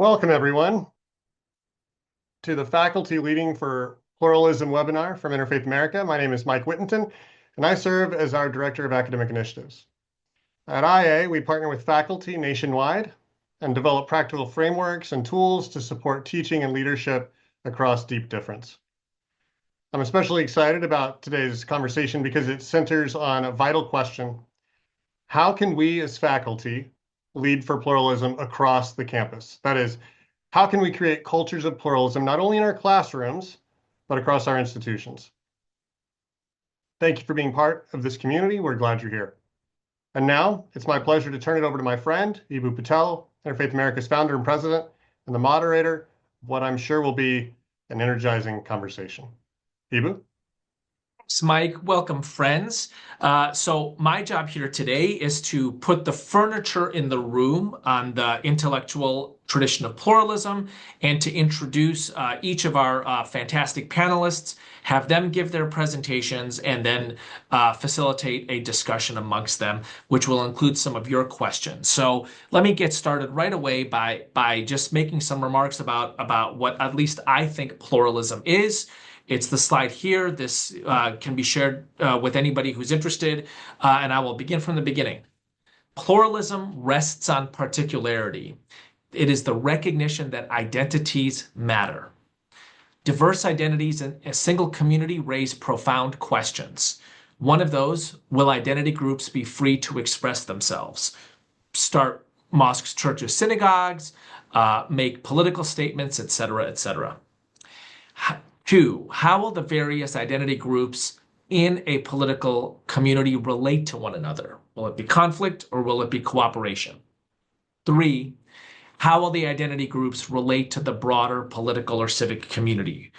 Welcome, everyone, to the Faculty Leading for Pluralism webinar from Interfaith America. My name is Mike Whittington, and I serve as our Director of Academic Initiatives. At IA, we partner with faculty nationwide and develop practical frameworks and tools to support teaching and leadership across deep difference. I'm especially excited about today's conversation because it centers on a vital question: how can we as faculty lead for pluralism across the campus? That is, how can we create cultures of pluralism, not only in our classrooms, but across our institutions? Thank you for being part of this community. We're glad you're here. And now it's my pleasure to turn it over to my friend, Eboo Patel, Interfaith America's founder and president, and the moderator of what I'm sure will be an energizing conversation. Eboo? Thanks, Mike. Welcome, friends. So my job here today is to put the furniture in the room on the intellectual tradition of pluralism and to introduce each of our fantastic panelists, have them give their presentations, and then facilitate a discussion amongst them, which will include some of your questions. So let me get started right away by just making some remarks about what at least I think pluralism is. It's the slide here. This can be shared with anybody who's interested, and I will begin from the beginning. Pluralism rests on particularity. It is the recognition that identities matter. Diverse identities in a single community raise profound questions. One of those: will identity groups be free to express themselves, start mosques, churches, synagogues, make political statements, etc., etc.? Two, how will the various identity groups in a political community relate to one another? Will it be conflict or will it be cooperation? Three, how will the identity groups relate to the broader political or civic community?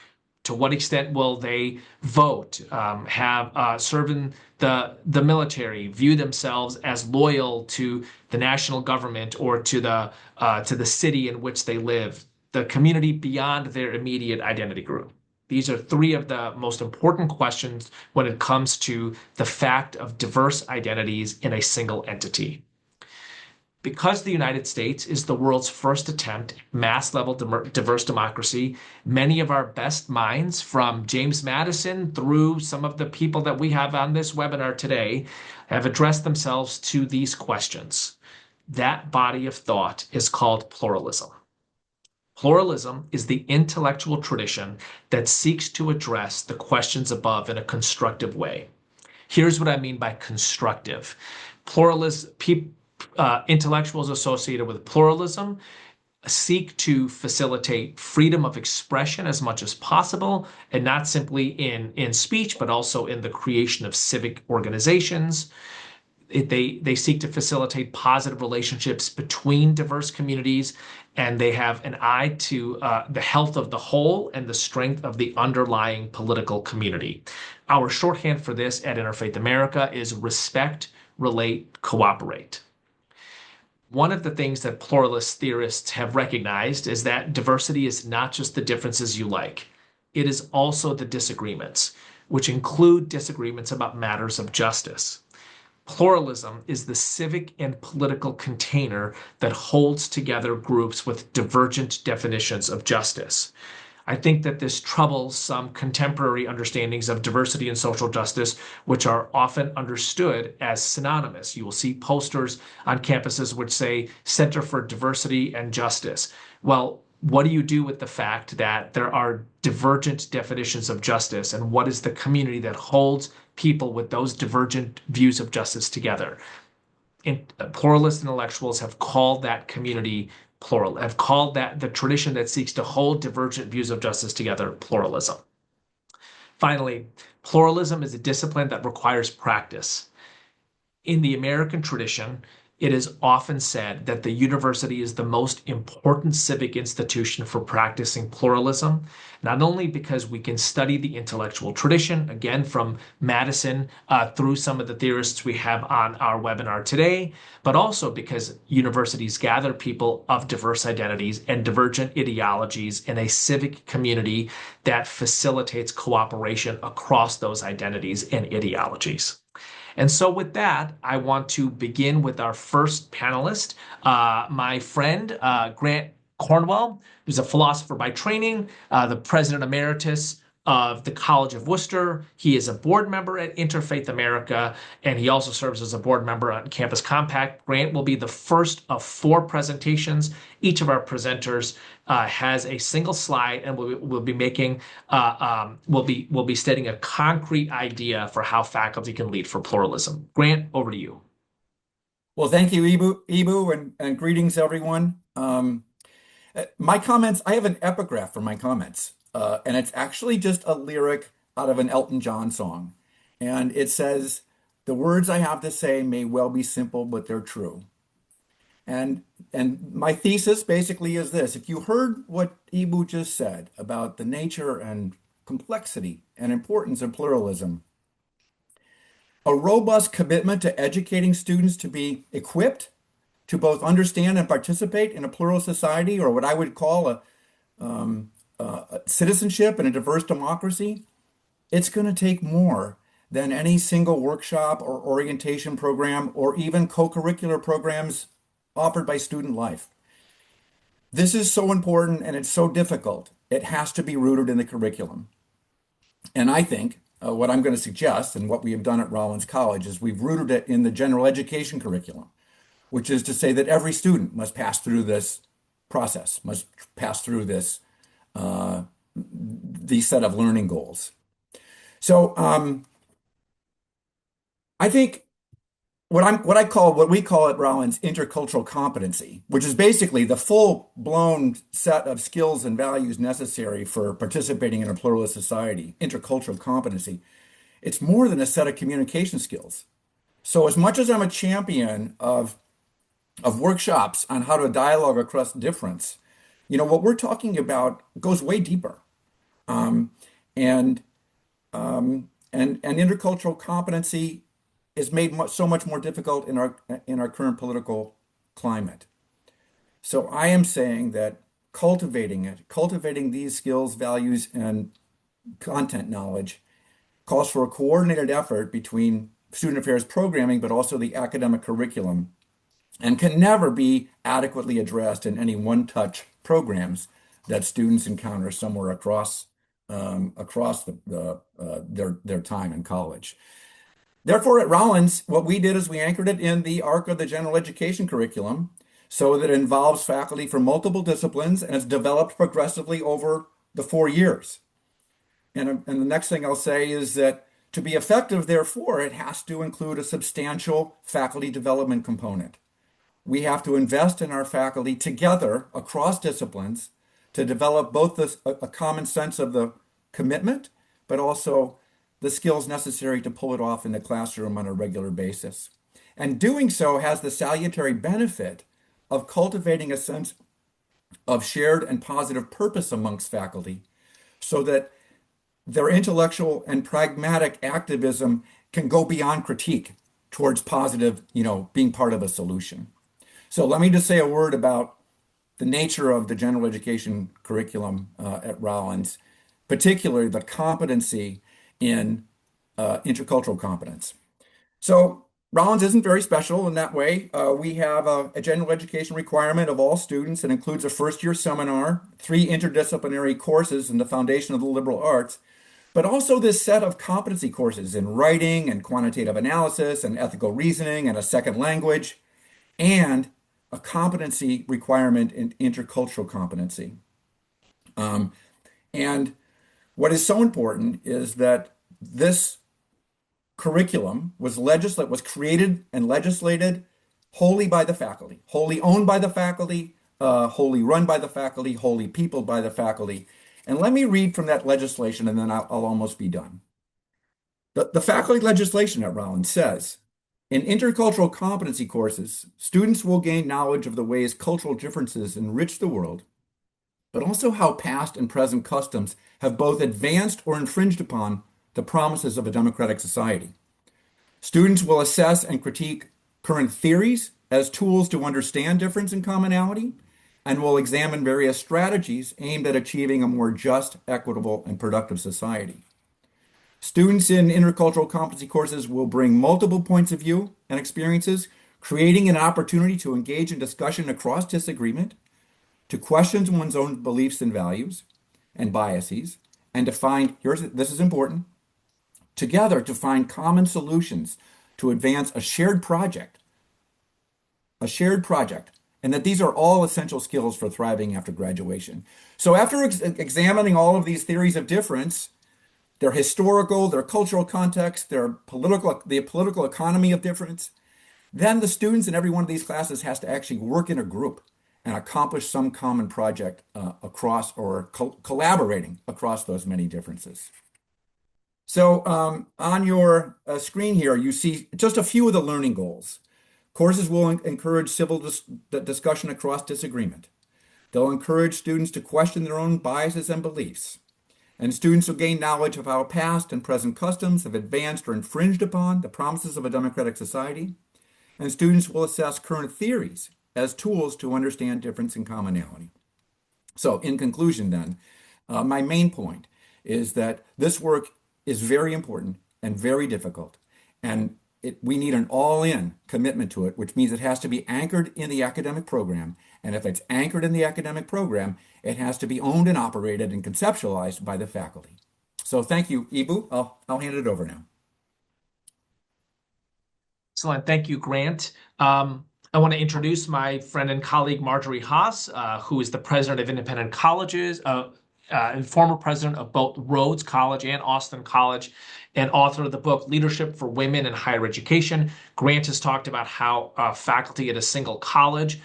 To what extent will they vote, serve in the military, view themselves as loyal to the national government or to the city in which they live, the community beyond their immediate identity group? These are three of the most important questions when it comes to the fact of diverse identities in a single entity. Because the United States is the world's first attempt at mass-level diverse democracy, many of our best minds, from James Madison through some of the people that we have on this webinar today, have addressed themselves to these questions. That body of thought is called pluralism. Pluralism is the intellectual tradition that seeks to address the questions above in a constructive way. Here's what I mean by constructive. Intellectuals associated with pluralism seek to facilitate freedom of expression as much as possible, and not simply in speech, but also in the creation of civic organizations. They seek to facilitate positive relationships between diverse communities, and they have an eye to the health of the whole and the strength of the underlying political community. Our shorthand for this at Interfaith America is respect, relate, cooperate. One of the things that pluralist theorists have recognized is that diversity is not just the differences you like. It is also the disagreements, which include disagreements about matters of justice. Pluralism is the civic and political container that holds together groups with divergent definitions of justice. I think that this troubles some contemporary understandings of diversity and social justice, which are often understood as synonymous. You will see posters on campuses which say Center for Diversity and Justice. Well, what do you do with the fact that there are divergent definitions of justice, and what is the community that holds people with those divergent views of justice together? Pluralist intellectuals have called that community plural, have called that the tradition that seeks to hold divergent views of justice together pluralism. Finally, pluralism is a discipline that requires practice. In the American tradition, it is often said that the university is the most important civic institution for practicing pluralism, not only because we can study the intellectual tradition, again, from Madison through some of the theorists we have on our webinar today, but also because universities gather people of diverse identities and divergent ideologies in a civic community that facilitates cooperation across those identities and ideologies. And so with that, I want to begin with our first panelist, my friend, Grant Cornwell, who's a philosopher by training, the president emeritus of the College of Worcester. He is a board member at Interfaith America, and he also serves as a board member on Campus Compact. Grant will be the first of 4 presentations. Each of our presenters has a single slide, and we'll be making we'll be stating a concrete idea for how faculty can lead for pluralism. Grant, over to you. Well, thank you, Eboo, and greetings, everyone. My comments, I have an epigraph for my comments, and it's actually just a lyric out of an Elton John song. And it says, "The words I have to say may well be simple, but they're true." And my thesis basically is this: if you heard what Eboo just said about the nature and complexity and importance of pluralism, a robust commitment to educating students to be equipped to both understand and participate in a plural society, or what I would call a citizenship in a diverse democracy, it's going to take more than any single workshop or orientation program or even co-curricular programs offered by Student Life. This is so important and it's so difficult. It has to be rooted in the curriculum. And I think what I'm going to suggest and what we have done at Rollins College is we've rooted it in the general education curriculum, which is to say that every student must pass through this process, must pass through this these set of learning goals. So I think what we call at Rollins intercultural competency, which is basically the full-blown set of skills and values necessary for participating in a pluralist society, intercultural competency. It's more than a set of communication skills. So as much as I'm a champion of workshops on how to dialogue across difference, what we're talking about goes way deeper. And intercultural competency is made so much more difficult in our current political climate. So I am saying that cultivating these skills, values, and content knowledge calls for a coordinated effort between student affairs programming, but also the academic curriculum, and can never be adequately addressed in any one-touch programs that students encounter somewhere across their time in college. Therefore, at Rollins, what we did is we anchored it in the arc of the general education curriculum so that it involves faculty from multiple disciplines and it's developed progressively over the 4 years. And the next thing I'll say is that to be effective, therefore, it has to include a substantial faculty development component. We have to invest in our faculty together across disciplines to develop both a common sense of the commitment, but also the skills necessary to pull it off in the classroom on a regular basis. And doing so has the salutary benefit of cultivating a sense of shared and positive purpose amongst faculty so that their intellectual and pragmatic activism can go beyond critique towards positive, being part of a solution. So let me just say a word about the nature of the general education curriculum at Rollins, particularly the competency in intercultural competence. So Rollins isn't very special in that way. We have a general education requirement of all students that includes a first-year seminar, 3 interdisciplinary courses in the foundation of the liberal arts, but also this set of competency courses in writing and quantitative analysis and ethical reasoning and a second language, and a competency requirement in intercultural competency. And what is so important is that this curriculum was created and legislated wholly by the faculty, wholly owned by the faculty, wholly run by the faculty, wholly peopled by the faculty. And let me read from that legislation and then I'll almost be done. The faculty legislation at Rollins says, in intercultural competency courses, students will gain knowledge of the ways cultural differences enrich the world, but also how past and present customs have both advanced or infringed upon the promises of a democratic society. Students will assess and critique current theories as tools to understand difference and commonality, and will examine various strategies aimed at achieving a more just, equitable, and productive society. Students in intercultural competency courses will bring multiple points of view and experiences, creating an opportunity to engage in discussion across disagreement, to question one's own beliefs and values and biases, and to find, this is important, together to find common solutions to advance a shared project, and that these are all essential skills for thriving after graduation. So after examining all of these theories of difference, their historical, their cultural context, the political economy of difference, then the students in every one of these classes has to actually work in a group and accomplish some common project across or collaborating across those many differences. So on your screen here, you see just a few of the learning goals. Courses will encourage civil discussion across disagreement. They'll encourage students to question their own biases and beliefs. And students will gain knowledge of how past and present customs have advanced or infringed upon the promises of a democratic society. And students will assess current theories as tools to understand difference and commonality. So in conclusion then, my main point is that this work is very important and very difficult, and we need an all-in commitment to it, which means it has to be anchored in the academic program. And if it's anchored in the academic program, it has to be owned and operated and conceptualized by the faculty. So thank you, Eboo. I'll hand it over now. Excellent. Thank you, Grant. I want to introduce my friend and colleague, Marjorie Hass, who is the president of Independent Colleges, and former president of both Rhodes College and Austin College, and author of the book Leadership for Women in Higher Education. Grant has talked about how faculty at a single college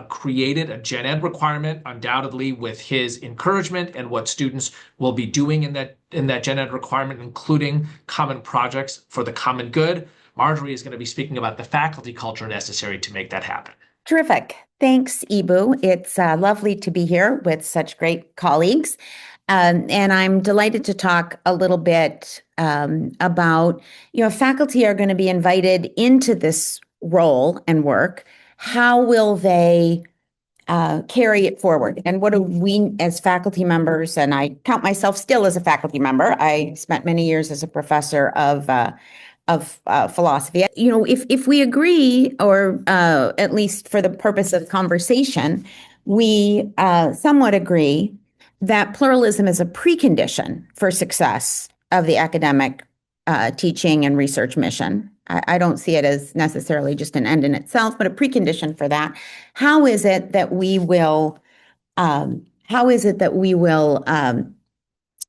created a gen ed requirement, undoubtedly with his encouragement, and what students will be doing in that gen ed requirement, including common projects for the common good. Marjorie is going to be speaking about the faculty culture necessary to make that happen. Terrific. Thanks, Eboo. It's lovely to be here with such great colleagues. And I'm delighted to talk a little bit about, faculty are going to be invited into this role and work. How will they carry it forward? And what do we as faculty members, and I count myself still as a faculty member. I spent many years as a professor of philosophy. If we agree, or at least for the purpose of conversation, we somewhat agree that pluralism is a precondition for success of the academic teaching and research mission. I don't see it as necessarily just an end in itself, but a precondition for that. How is it that we will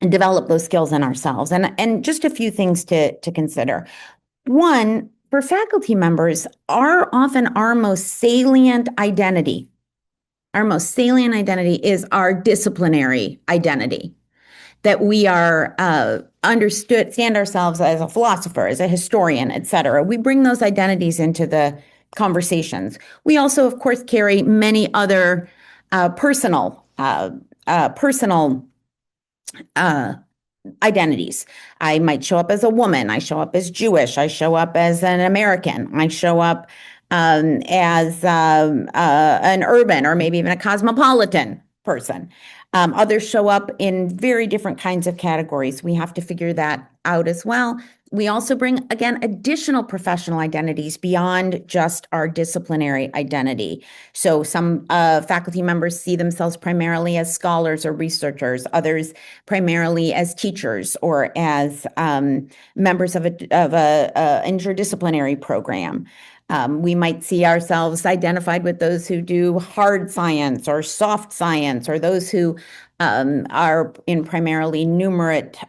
develop those skills in ourselves? And just a few things to consider. One, for faculty members, our most salient identity is our disciplinary identity, that we are stand ourselves as a philosopher, as a historian, et cetera. We bring those identities into the conversations. We also, of course, carry many other personal identities. I might show up as a woman. I show up as Jewish. I show up as an American. I show up as an urban or maybe even a cosmopolitan person. Others show up in very different kinds of categories. We have to figure that out as well. We also bring, again, additional professional identities beyond just our disciplinary identity. So some faculty members see themselves primarily as scholars or researchers, others primarily as teachers or as members of a interdisciplinary program. We might see ourselves identified with those who do hard science or soft science, or those who are in primarily numerate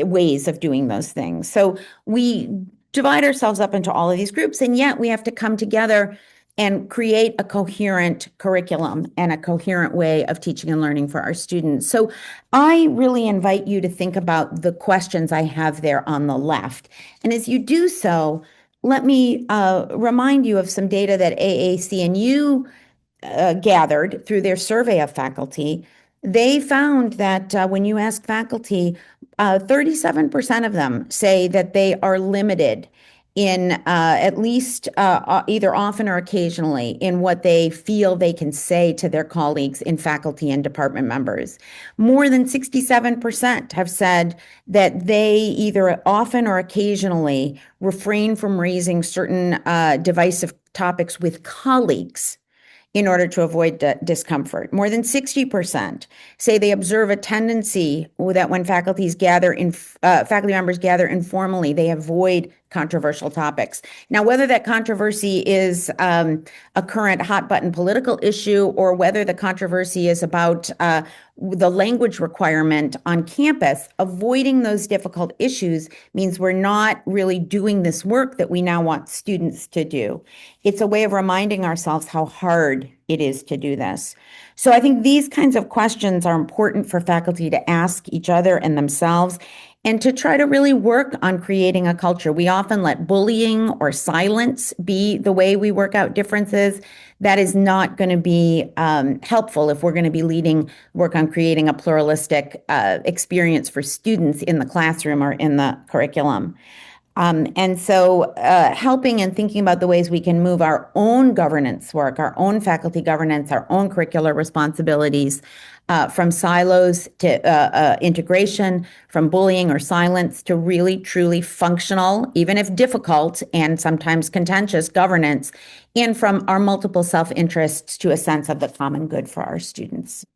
ways of doing those things. So we divide ourselves up into all of these groups, and yet we have to come together and create a coherent curriculum and a coherent way of teaching and learning for our students. So I really invite you to think about the questions I have there on the left. And as you do so, let me remind you of some data that AAC&U gathered through their survey of faculty. They found that when you ask faculty, 37% of them say that they are limited in at least either often or occasionally in what they feel they can say to their colleagues in faculty and department members. More than 67% have said that they either often or occasionally refrain from raising certain divisive topics with colleagues in order to avoid discomfort. More than 60% say they observe a tendency that when faculty members gather informally, they avoid controversial topics. Now, whether that controversy is a current hot button political issue or whether the controversy is about the language requirement on campus, avoiding those difficult issues means we're not really doing this work that we now want students to do. It's a way of reminding ourselves how hard it is to do this. So I think these kinds of questions are important for faculty to ask each other and themselves, and to try to really work on creating a culture. We often let bullying or silence be the way we work out differences. That is not going to be helpful if we're going to be leading work on creating a pluralistic experience for students in the classroom or in the curriculum. And so helping and thinking about the ways we can move our own governance work, our own faculty governance, our own curricular responsibilities from silos to integration, from bullying or silence to really truly functional, even if difficult and sometimes contentious governance, and from our multiple self-interests to a sense of the common good for our students.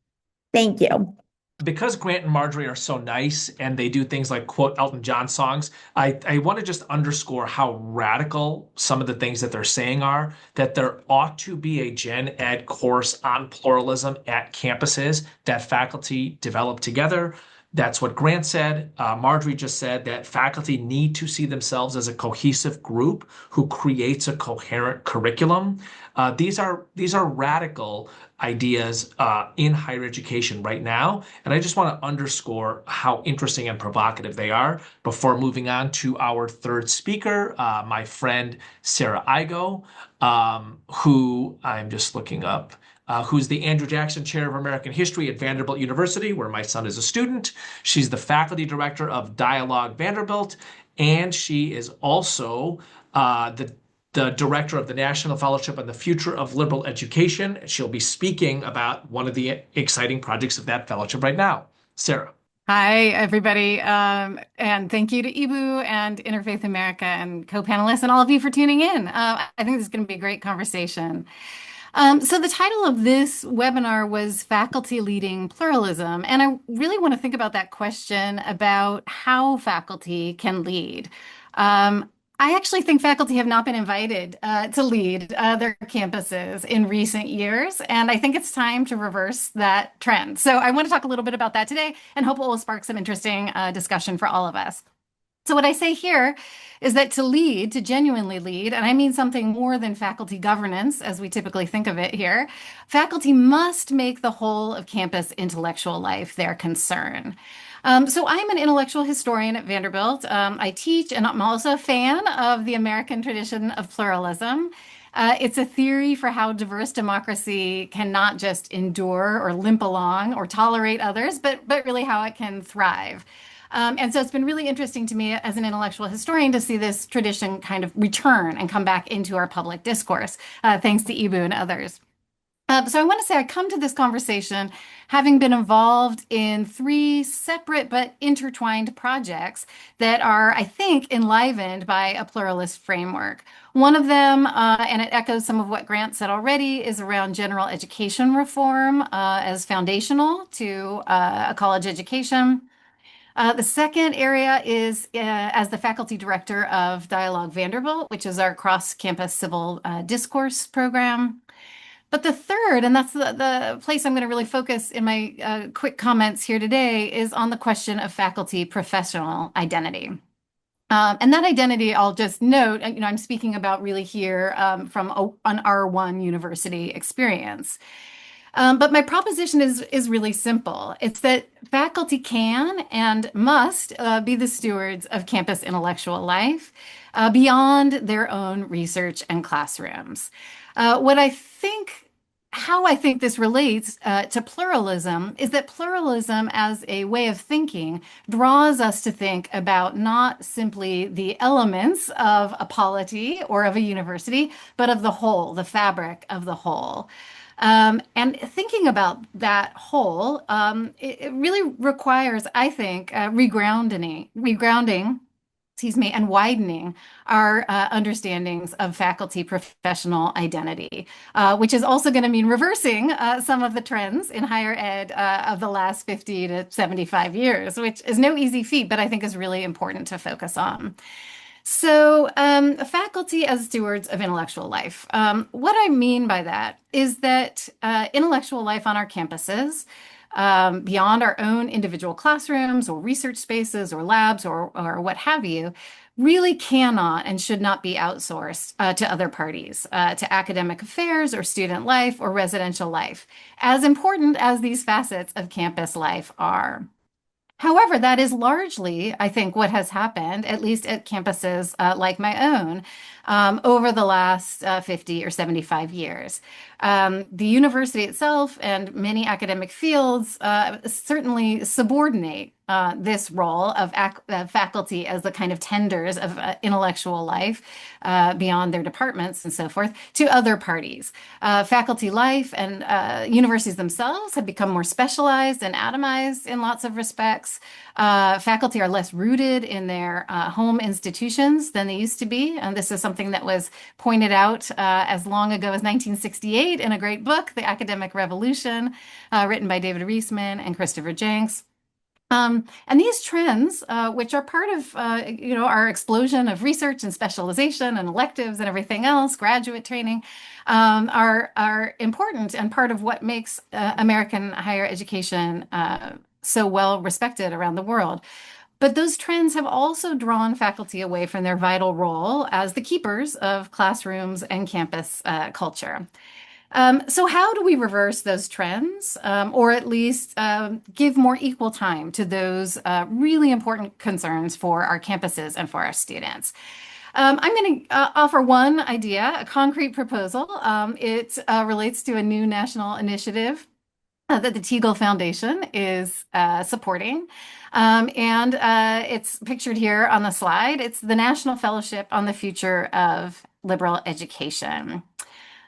Thank you. Because Grant and Marjorie are so nice and they do things like quote Elton John songs, I want to just underscore how radical some of the things that they're saying are, that there ought to be a gen ed course on pluralism at campuses that faculty develop together. That's what Grant said. Marjorie just said that faculty need to see themselves as a cohesive group who creates a coherent curriculum. These are radical ideas in higher education right now, and I just want to underscore how interesting and provocative they are before moving on to our third speaker, my friend Sarah Igo, who I'm just looking up. Who's the Andrew Jackson Chair of American History at Vanderbilt University, where my son is a student. She's the faculty director of Dialogue Vanderbilt, and she is also the director of the National Fellowship on the Future of Liberal Education. She'll be speaking about one of the exciting projects of that fellowship right now. Sarah. Hi, everybody. And thank you to Eboo and Interfaith America and co-panelists and all of you for tuning in. I think this is going to be a great conversation. So the title of this webinar was Faculty Leading Pluralism. And I really want to think about that question about how faculty can lead. I actually think faculty have not been invited to lead their campuses in recent years, and I think it's time to reverse that trend. So I want to talk a little bit about that today and hope it will spark some interesting discussion for all of us. So what I say here is that to lead, to genuinely lead, and I mean something more than faculty governance as we typically think of it here, faculty must make the whole of campus intellectual life their concern. So I'm an intellectual historian at Vanderbilt. I teach, and I'm also a fan of the American tradition of pluralism. It's a theory for how diverse democracy can not just endure or limp along or tolerate others, but really how it can thrive. And so it's been really interesting to me as an intellectual historian to see this tradition kind of return and come back into our public discourse, thanks to Eboo and others. So I want to say I come to this conversation having been involved in 3 separate but intertwined projects that are, I think, enlivened by a pluralist framework. One of them, and it echoes some of what Grant said already, is around general education reform as foundational to a college education. The second area is as the faculty director of Dialogue Vanderbilt, which is our cross-campus civil discourse program. But the third, and that's the place I'm going to really focus in my quick comments here today, is on the question of faculty professional identity. And that identity, I'll just note, I'm speaking about really here from an R1 university experience. But my proposition is really simple. It's that faculty can and must be the stewards of campus intellectual life beyond their own research and classrooms. How I think this relates to pluralism is that pluralism as a way of thinking draws us to think about not simply the elements of a polity or of a university, but of the whole, the fabric of the whole. And thinking about that whole, it really requires, I think, regrounding and widening our understandings of faculty professional identity, which is also going to mean reversing some of the trends in higher ed of the last 50 to 75 years, which is no easy feat, but I think is really important to focus on. So, faculty as stewards of intellectual life. What I mean by that is that intellectual life on our campuses, beyond our own individual classrooms or research spaces or labs or what have you, really cannot and should not be outsourced to other parties, to academic affairs or student life or residential life, as important as these facets of campus life are. However, that is largely, I think, what has happened, at least at campuses like my own, over the last 50 or 75 years. The university itself and many academic fields certainly subordinate this role of faculty as the kind of tenders of intellectual life beyond their departments and so forth to other parties. Faculty life and universities themselves have become more specialized and atomized in lots of respects. Faculty are less rooted in their home institutions than they used to be. And this is something that was pointed out as long ago as 1968 in a great book, The Academic Revolution, written by David Reisman and Christopher Jenks. And these trends, which are part of our explosion of research and specialization and electives and everything else, graduate training, are important and part of what makes American higher education so well respected around the world. But those trends have also drawn faculty away from their vital role as the keepers of classrooms and campus culture. So how do we reverse those trends, or at least give more equal time to those really important concerns for our campuses and for our students? I'm going to offer one idea, a concrete proposal. It relates to a new national initiative that the Teagle Foundation is supporting. And it's pictured here on the slide. It's the National Fellowship on the Future of Liberal Education.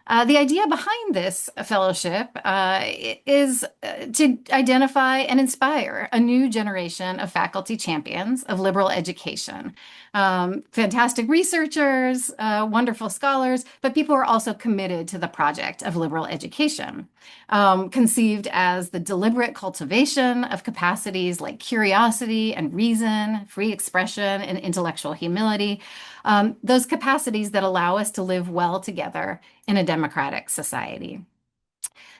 The idea behind this fellowship is to identify and inspire a new generation of faculty champions of liberal education. Fantastic researchers, wonderful scholars, but people who are also committed to the project of liberal education, conceived as the deliberate cultivation of capacities like curiosity and reason, free expression and intellectual humility, those capacities that allow us to live well together in a democratic society.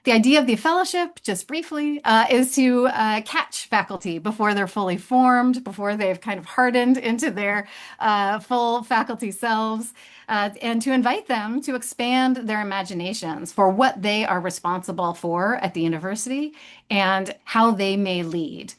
The idea of the fellowship, just briefly, is to catch faculty before they're fully formed, before they've kind of hardened into their full faculty selves, and to invite them to expand their imaginations for what they are responsible for at the university and how they may lead.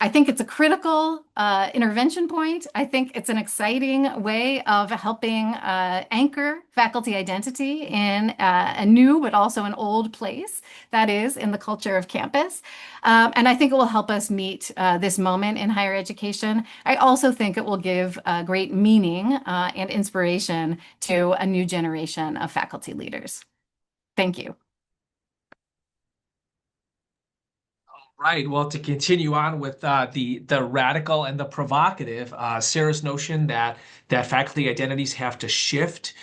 I think it's a critical intervention point. I think it's an exciting way of helping anchor faculty identity in a new but also an old place, that is, in the culture of campus. And I think it will help us meet this moment in higher education. I also think it will give great meaning and inspiration to a new generation of faculty leaders. Thank you. Right. Well, to continue on with the radical and the provocative, Sarah's notion that faculty identities have to shift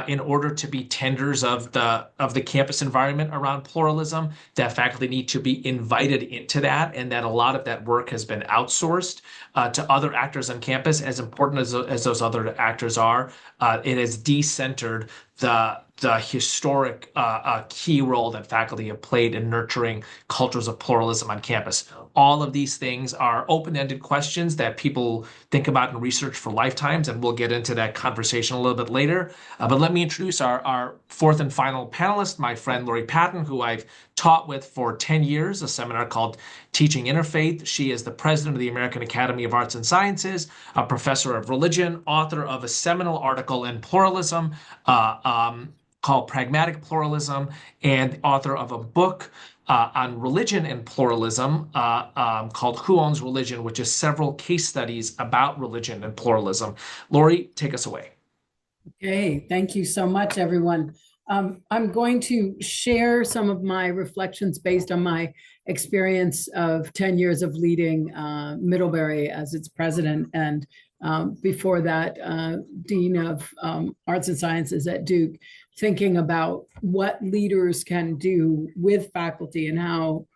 in order to be tenders of the campus environment around pluralism, that faculty need to be invited into that, and that a lot of that work has been outsourced to other actors on campus. As important as those other actors are, it has decentered the historic key role that faculty have played in nurturing cultures of pluralism on campus. All of these things are open-ended questions that people think about and research for lifetimes, and we'll get into that conversation a little bit later. But let me introduce our fourth and final panelist, my friend Laurie Patton, who I've taught with for 10 years, a seminar called Teaching Interfaith. She is the president of the American Academy of Arts and Sciences, a professor of religion, author of a seminal article in Pluralism called Pragmatic Pluralism, and author of a book on religion and pluralism called Who Owns Religion, which is several case studies about religion and pluralism. Laurie, take us away. Okay, thank you so much, everyone. I'm going to share some of my reflections based on my experience of 10 years of leading Middlebury as its president and before that, Dean of Arts and Sciences at Duke, thinking about what leaders can do with faculty and how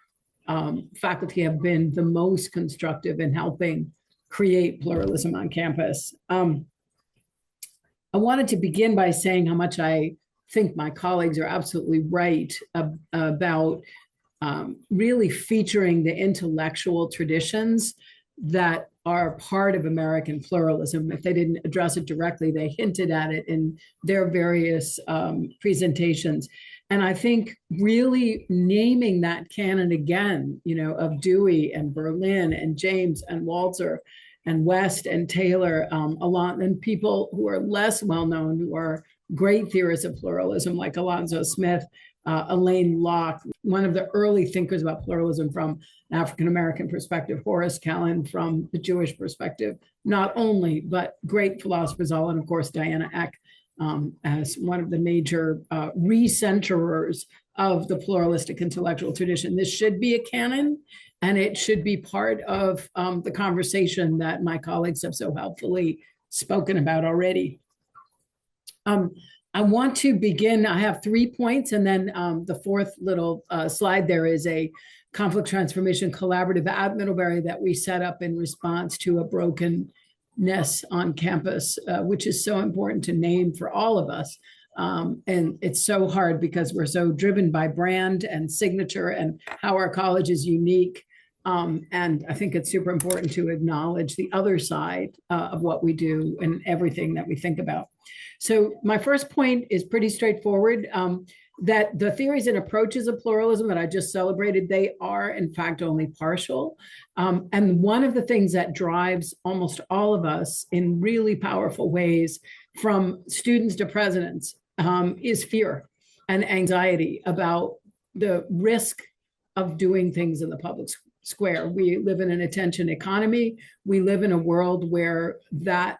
faculty have been the most constructive in helping create pluralism on campus. I wanted to begin by saying how much I think my colleagues are absolutely right about really featuring the intellectual traditions that are part of American pluralism. If they didn't address it directly, they hinted at it in their various presentations. And I think really naming that canon again, of Dewey and Berlin and James and Walzer and West and Taylor, and people who are less well-known, who are great theorists of pluralism, like Alonzo Smith, Elaine Locke, one of the early thinkers about pluralism from an African-American perspective, Horace Callan from the Jewish perspective, not only, but great philosophers all, and of course, Diana Eck as one of the major recenterers of the pluralistic intellectual tradition. This should be a canon, and it should be part of the conversation that my colleagues have so helpfully spoken about already. I want to begin, I have 3 points, and then the fourth little slide there is a conflict transformation collaborative at Middlebury that we set up in response to a brokenness on campus, which is so important to name for all of us. And it's so hard because we're so driven by brand and signature and how our college is unique. And I think it's super important to acknowledge the other side of what we do and everything that we think about. So my first point is pretty straightforward, that the theories and approaches of pluralism that I just celebrated, they are in fact only partial. And one of the things that drives almost all of us in really powerful ways, from students to presidents, is fear and anxiety about the risk of doing things in the public square. We live in an attention economy. We live in a world where that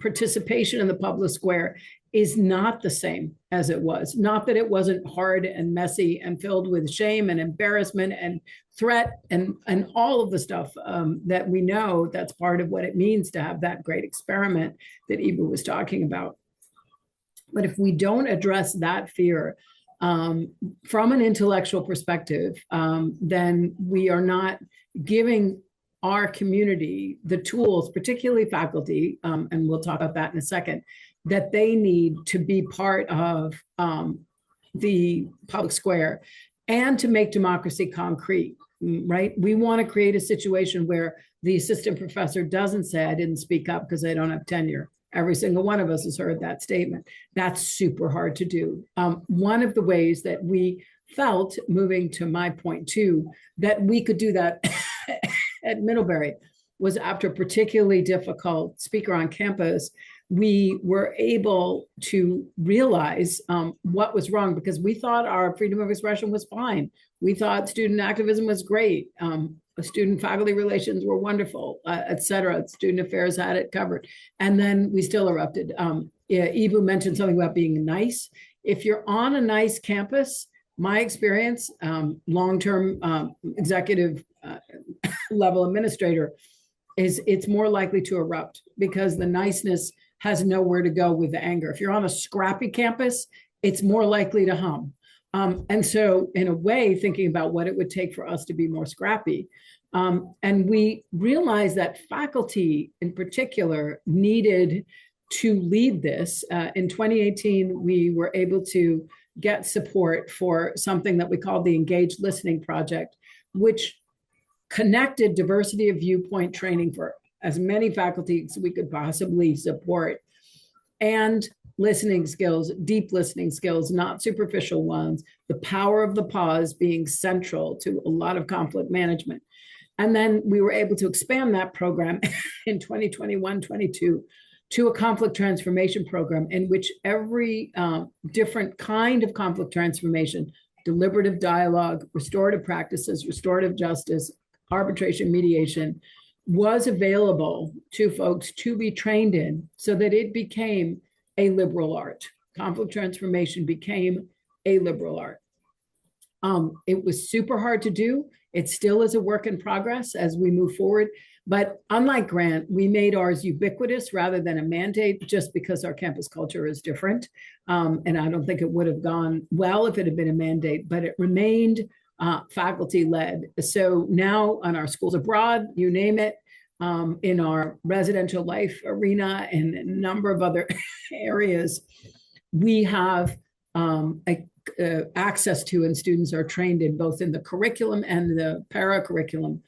participation in the public square is not the same as it was. Not that it wasn't hard and messy and filled with shame and embarrassment and threat and all of the stuff that we know that's part of what it means to have that great experiment that Eboo was talking about. But if we don't address that fear from an intellectual perspective, then we are not giving our community the tools, particularly faculty, and we'll talk about that in a second, that they need to be part of the public square and to make democracy concrete, right? We want to create a situation where the assistant professor doesn't say, I didn't speak up because I don't have tenure. Every single one of us has heard that statement. That's super hard to do. One of the ways that we felt, moving to my point too, that we could do that at Middlebury was after a particularly difficult speaker on campus, we were able to realize what was wrong, because we thought our freedom of expression was fine. We thought student activism was great. Student faculty relations were wonderful, et cetera. Student affairs had it covered. And then we still erupted. Eboo mentioned something about being nice. If you're on a nice campus, my experience, long-term executive level administrator, is it's more likely to erupt because the niceness has nowhere to go with the anger. If you're on a scrappy campus, it's more likely to hum. And so in a way, thinking about what it would take for us to be more scrappy, and we realized that faculty in particular needed to lead this. In 2018, we were able to get support for something that we called the Engaged Listening Project, which connected diversity of viewpoint training for as many faculty as we could possibly support, and listening skills, deep listening skills, not superficial ones, the power of the pause being central to a lot of conflict management. And then we were able to expand that program in 2021-22 to a conflict transformation program in which every different kind of conflict transformation, deliberative dialogue, restorative practices, restorative justice, arbitration, mediation, was available to folks to be trained in, so that it became a liberal art. Conflict transformation became a liberal art. It was super hard to do. It still is a work in progress as we move forward. But unlike Grant, we made ours ubiquitous rather than a mandate just because our campus culture is different. And I don't think it would have gone well if it had been a mandate, but it remained faculty led. So now on our schools abroad, you name it, in our residential life arena and a number of other areas, we have access to, and students are trained in both in the curriculum and the para-curriculum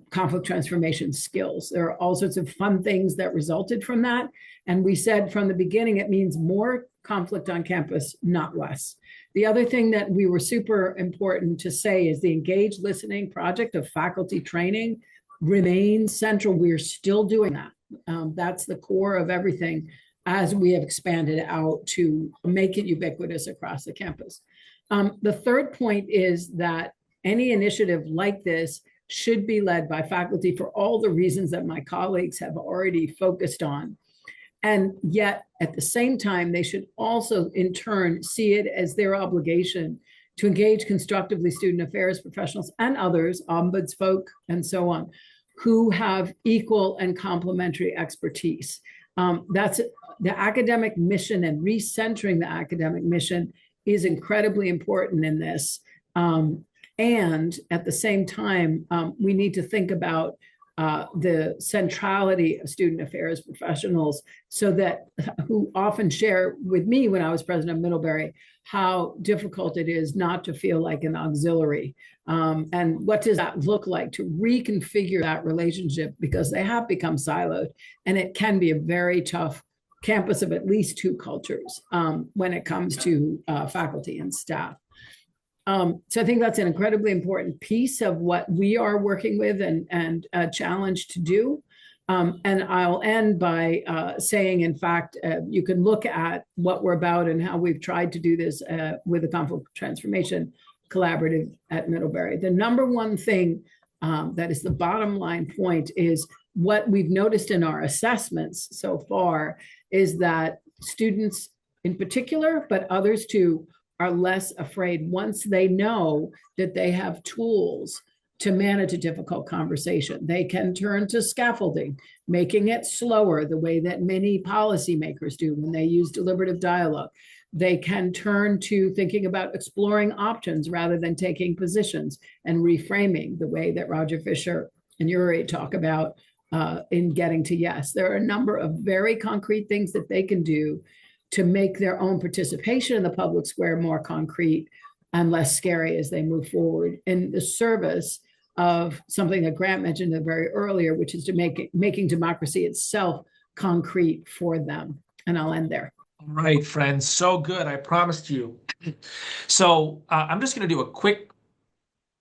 conflict transformation skills. There are all sorts of fun things that resulted from that. And we said from the beginning, it means more conflict on campus, not less. The other thing that we were super important to say is the engaged listening project of faculty training remains central. We're still doing that. That's the core of everything as we have expanded out to make it ubiquitous across the campus. The third point is that any initiative like this should be led by faculty for all the reasons that my colleagues have already focused on. And yet, at the same time, they should also, in turn, see it as their obligation to engage constructively student affairs professionals and others, ombuds folk, and so on, who have equal and complementary expertise. That's the academic mission, and recentering the academic mission is incredibly important in this. And at the same time, we need to think about the centrality of student affairs professionals, so that who often share with me when I was president of Middlebury, how difficult it is not to feel like an auxiliary. And what does that look like to reconfigure that relationship, because they have become siloed, and it can be a very tough campus of at least two cultures when it comes to faculty and staff. So I think that's an incredibly important piece of what we are working with and challenged to do. And I'll end by saying, in fact, you can look at what we're about and how we've tried to do this with the Conflict Transformation Collaborative at Middlebury. The number one thing that is the bottom line point is what we've noticed in our assessments so far is that students in particular, but others too, are less afraid once they know that they have tools to manage a difficult conversation. They can turn to scaffolding, making it slower, the way that many policymakers do when they use deliberative dialogue. They can turn to thinking about exploring options rather than taking positions, and reframing, the way that Roger Fisher and Yuri talk about in Getting to Yes. There are a number of very concrete things that they can do to make their own participation in the public square more concrete and less scary as they move forward in the service of something that Grant mentioned very earlier, which is to making democracy itself concrete for them. And I'll end there. All right, friends. So good. I promised you. So I'm just going to do a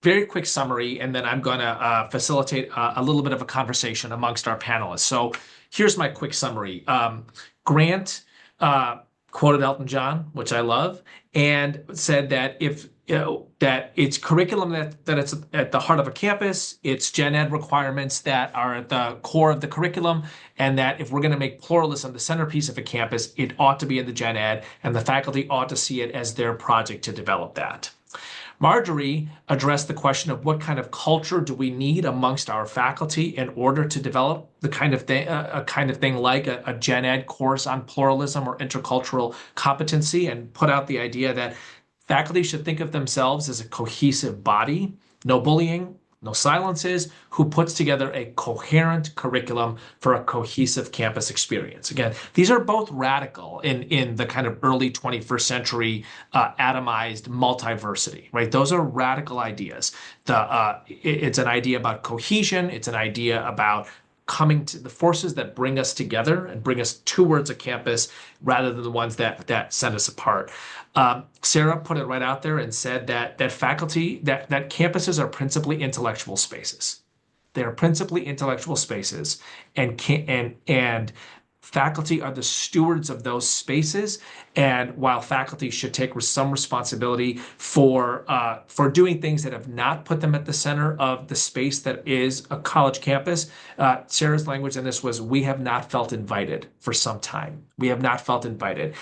very quick summary, and then I'm going to facilitate a little bit of a conversation amongst our panelists. So here's my quick summary. Grant quoted Elton John, which I love, and said that that it's curriculum that it's at the heart of a campus, it's gen ed requirements that are at the core of the curriculum, and that if we're going to make pluralism the centerpiece of a campus, it ought to be in the gen ed, and the faculty ought to see it as their project to develop that. Marjorie addressed the question of what kind of culture do we need amongst our faculty in order to develop the kind of thing like a gen ed course on pluralism or intercultural competency, and put out the idea that faculty should think of themselves as a cohesive body, no bullying, no silences, who puts together a coherent curriculum for a cohesive campus experience. Again, these are both radical in the kind of early 21st century atomized multiversity, right? Those are radical ideas. It's an idea about cohesion. It's an idea about coming to the forces that bring us together and bring us towards a campus rather than the ones that send us apart. Sarah put it right out there and said that campuses are principally intellectual spaces. They are principally intellectual spaces, and faculty are the stewards of those spaces. And while faculty should take some responsibility for doing things that have not put them at the center of the space that is a college campus, Sarah's language in this was, we have not felt invited for some time. We have not felt invited.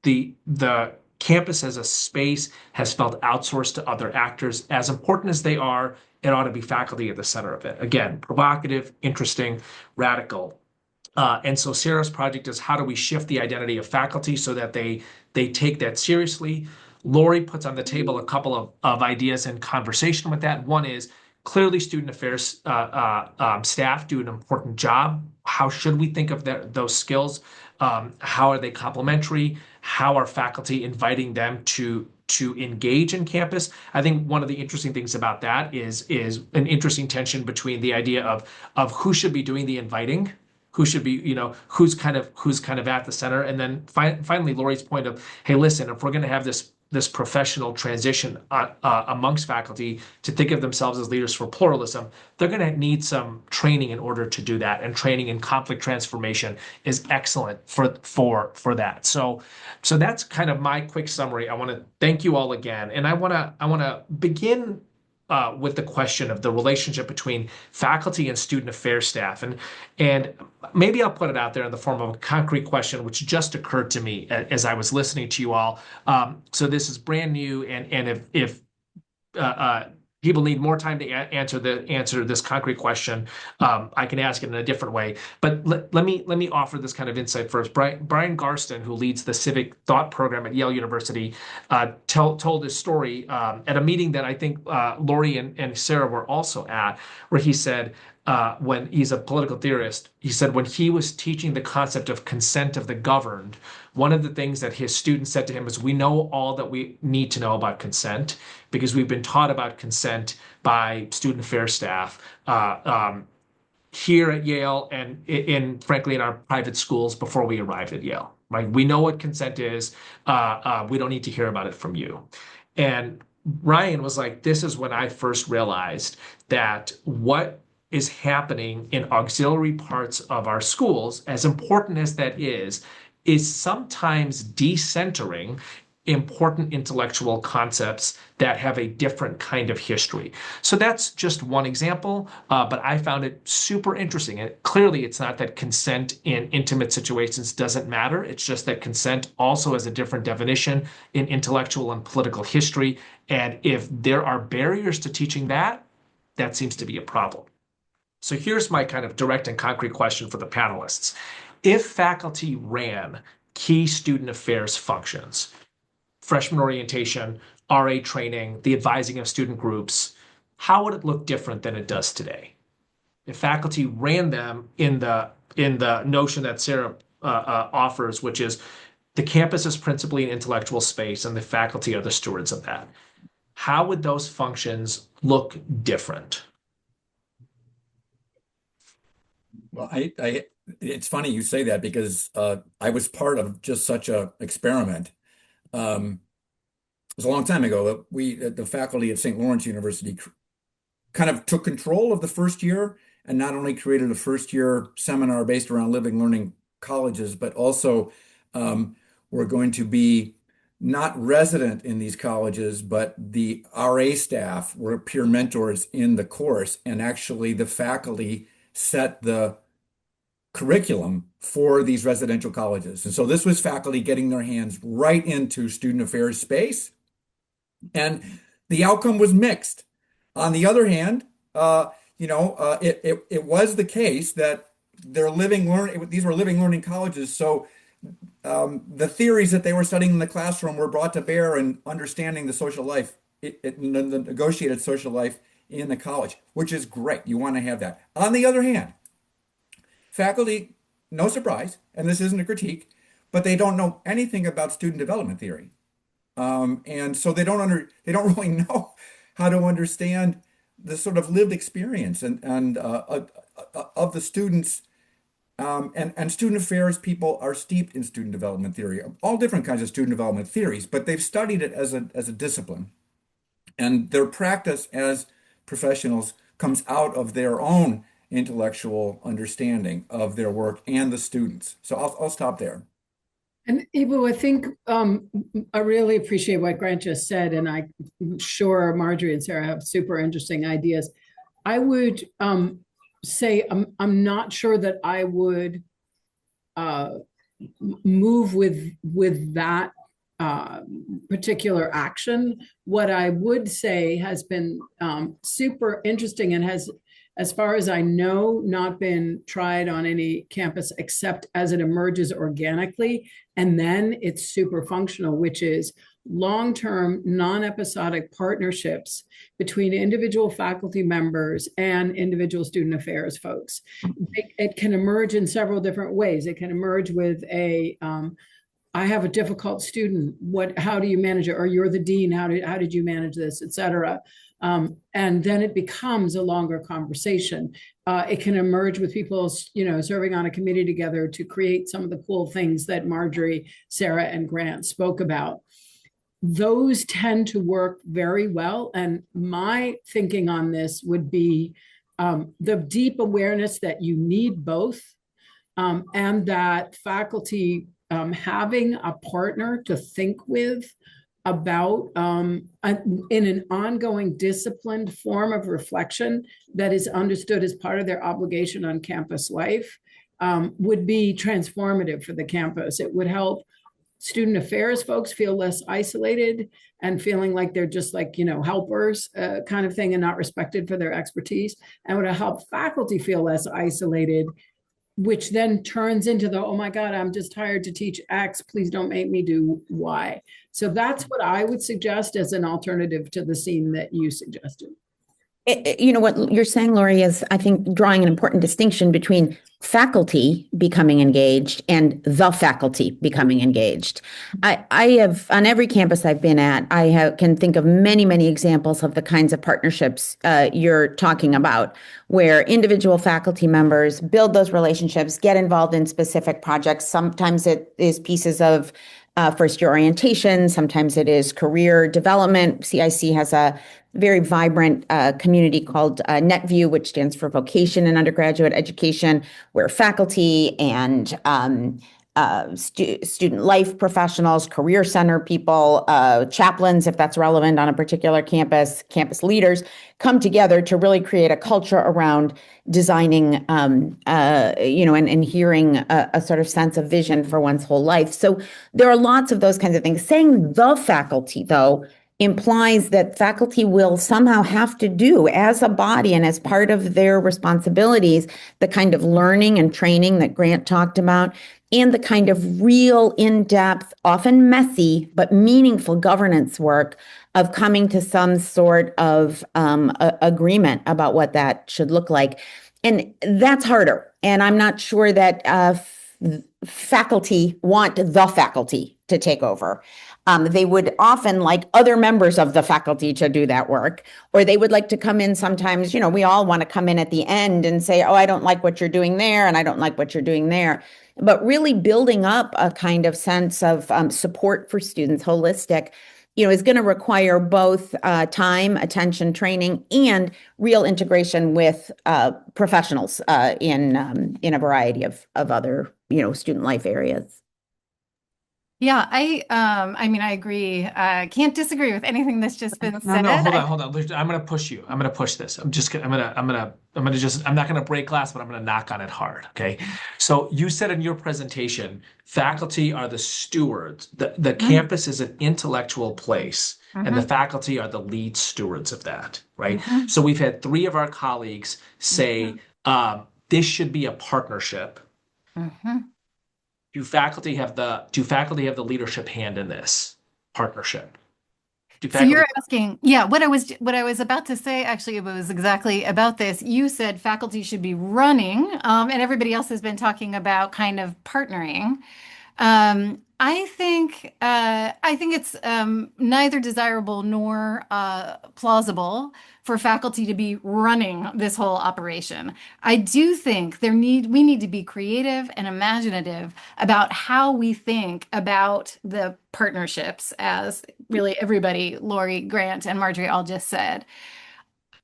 The campus as a space has felt outsourced to other actors. As important as they are, it ought to be faculty at the center of it. Again, provocative, interesting, radical. And so Sarah's project is how do we shift the identity of faculty so that they take that seriously. Laurie puts on the table a couple of ideas in conversation with that. One is clearly student affairs staff do an important job. How should we think of those skills? How are they complementary? How are faculty inviting them to engage in campus? I think one of the interesting things about that is an interesting tension between the idea of who should be doing the inviting, who should be, who's kind of at the center, and then finally Laurie's point of, hey, listen, if we're going to have this professional transition amongst faculty to think of themselves as leaders for pluralism, they're going to need some training in order to do that. And training in conflict transformation is excellent for that. So that's kind of my quick summary. I want to thank you all again, and I want to begin with the question of the relationship between faculty and student affairs staff. And maybe I'll put it out there in the form of a concrete question, which just occurred to me as I was listening to you all. So this is brand new, and if people need more time to answer this concrete question, I can ask it in a different way. But let me offer this kind of insight first. Brian Garston, who leads the Civic Thought program at Yale University, told his story at a meeting that I think Laurie and Sarah were also at, where he said, when he's a political theorist, he said when he was teaching the concept of consent of the governed, one of the things that his students said to him is, we know all that we need to know about consent because we've been taught about consent by student affairs staff here at Yale and frankly in our private schools before we arrived at Yale. Right? We know what consent is. We don't need to hear about it from you. And Ryan was like, this is when I first realized that what is happening in auxiliary parts of our schools, as important as that is sometimes decentering important intellectual concepts that have a different kind of history. So that's just one example, but I found it super interesting. And clearly it's not that consent in intimate situations doesn't matter. It's just that consent also has a different definition in intellectual and political history. And if there are barriers to teaching that, that seems to be a problem. So here's my kind of direct and concrete question for the panelists. If faculty ran key student affairs functions, freshman orientation, RA training, the advising of student groups, how would it look different than it does today? If faculty ran them in the notion that Sarah offers, which is the campus is principally an intellectual space and the faculty are the stewards of that, how would those functions look different? Well, it's funny you say that because I was part of just such an experiment. It was a long time ago that the faculty at St. Lawrence University kind of took control of the first year and not only created a first year seminar based around living learning colleges, but also were going to be not resident in these colleges, but the RA staff were peer mentors in the course, and actually the faculty set the curriculum for these residential colleges. And so this was faculty getting their hands right into student affairs space. And the outcome was mixed. On the other hand, it was the case that these were living learning colleges. So the theories that they were studying in the classroom were brought to bear in understanding the social life, the negotiated social life in the college, which is great. You want to have that. On the other hand, faculty, no surprise, and this isn't a critique, but they don't know anything about student development theory. And so they don't really know how to understand the sort of lived experience and of the students. And student affairs people are steeped in student development theory, all different kinds of student development theories, but they've studied it as a discipline. And their practice as professionals comes out of their own intellectual understanding of their work and the students. So I'll stop there. And Eboo, I think I really appreciate what Grant just said, and I'm sure Marjorie and Sarah have super interesting ideas. I would say I'm not sure that I would move with that particular action. What I would say has been super interesting and has, as far as I know, not been tried on any campus except as it emerges organically. And then it's super functional, which is long-term, non-episodic partnerships between individual faculty members and individual student affairs folks. It can emerge in several different ways. It can emerge with I have a difficult student. How do you manage it? Or you're the dean. How did you manage this, et cetera? And then it becomes a longer conversation. It can emerge with people, serving on a committee together to create some of the cool things that Marjorie, Sarah, and Grant spoke about. Those tend to work very well. And my thinking on this would be the deep awareness that you need both, and that faculty having a partner to think with about in an ongoing disciplined form of reflection that is understood as part of their obligation on campus life would be transformative for the campus. It would help student affairs folks feel less isolated and feeling like they're just like, helpers kind of thing and not respected for their expertise, and would help faculty feel less isolated, which then turns into oh my God, I'm just hired to teach X, please don't make me do Y. So that's what I would suggest as an alternative to the scene that you suggested. What you're saying, Laurie, is I think drawing an important distinction between faculty becoming engaged and the faculty becoming engaged. I have, on every campus I've been at, can think of many, many examples of the kinds of partnerships you're talking about, where individual faculty members build those relationships, get involved in specific projects. Sometimes it is pieces of first year orientation. Sometimes it is career development. CIC has a very vibrant community called NetView, which stands for Vocation and Undergraduate Education, where faculty and student life professionals, career center people, chaplains, if that's relevant on a particular campus, campus leaders come together to really create a culture around designing, and hearing a sort of sense of vision for one's whole life. So there are lots of those kinds of things. Saying the faculty, though, implies that faculty will somehow have to do, as a body and as part of their responsibilities, the kind of learning and training that Grant talked about, and the kind of real in-depth, often messy, but meaningful governance work of coming to some sort of agreement about what that should look like. And that's harder. And I'm not sure that faculty want the faculty to take over. They would often like other members of the faculty to do that work, or they would like to come in sometimes, we all want to come in at the end and say, oh, I don't like what you're doing there, and I don't like what you're doing there. But really building up a kind of sense of support for students, holistic, is going to require both time, attention, training, and real integration with professionals in a variety of other, student life areas. Yeah, I agree. Can't disagree with anything that's just been said. No, hold on. I'm going to push you. I'm going to push this. I'm not going to break glass, but I'm going to knock on it hard. Okay. So you said in your presentation, faculty are the stewards. The campus is an intellectual place, and the faculty are the lead stewards of that, right? So we've had 3 of our colleagues say, this should be a partnership. Do faculty have the leadership hand in this partnership? So you're asking, what I was about to say actually was exactly about this. You said faculty should be running, and everybody else has been talking about kind of partnering. I think it's neither desirable nor plausible for faculty to be running this whole operation. I do think we need to be creative and imaginative about how we think about the partnerships, as really everybody, Laurie, Grant, and Marjorie all just said.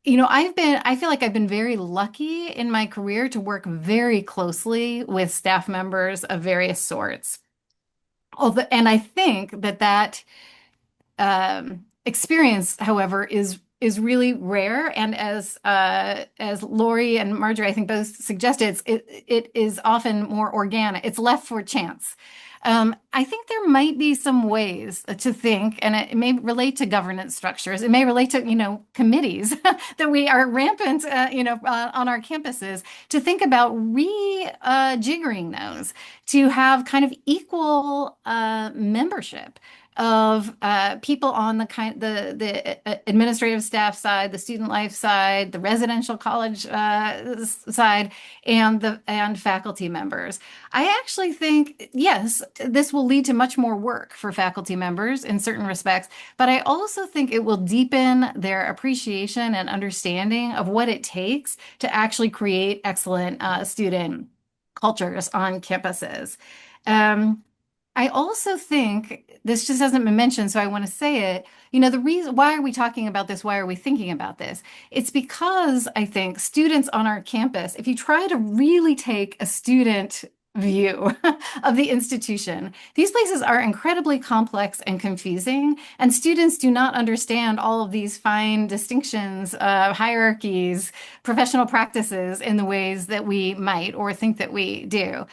I feel like I've been very lucky in my career to work very closely with staff members of various sorts. And I think that experience, however, is really rare. And as Laurie and Marjorie, I think both suggested, it is often more organic. It's left for chance. I think there might be some ways to think, and it may relate to governance structures. It may relate to, committees that we are rampant, on our campuses, to think about rejiggering those to have kind of equal membership of people on the administrative staff side, the student life side, the residential college side, and faculty members. I actually think, yes, this will lead to much more work for faculty members in certain respects, but I also think it will deepen their appreciation and understanding of what it takes to actually create excellent student cultures on campuses. I also think this just hasn't been mentioned, so I want to say it. The reason why are we talking about this? Why are we thinking about this? It's because I think students on our campus, if you try to really take a student view of the institution, these places are incredibly complex and confusing, and students do not understand all of these fine distinctions, hierarchies, professional practices in the ways that we might or think that we do.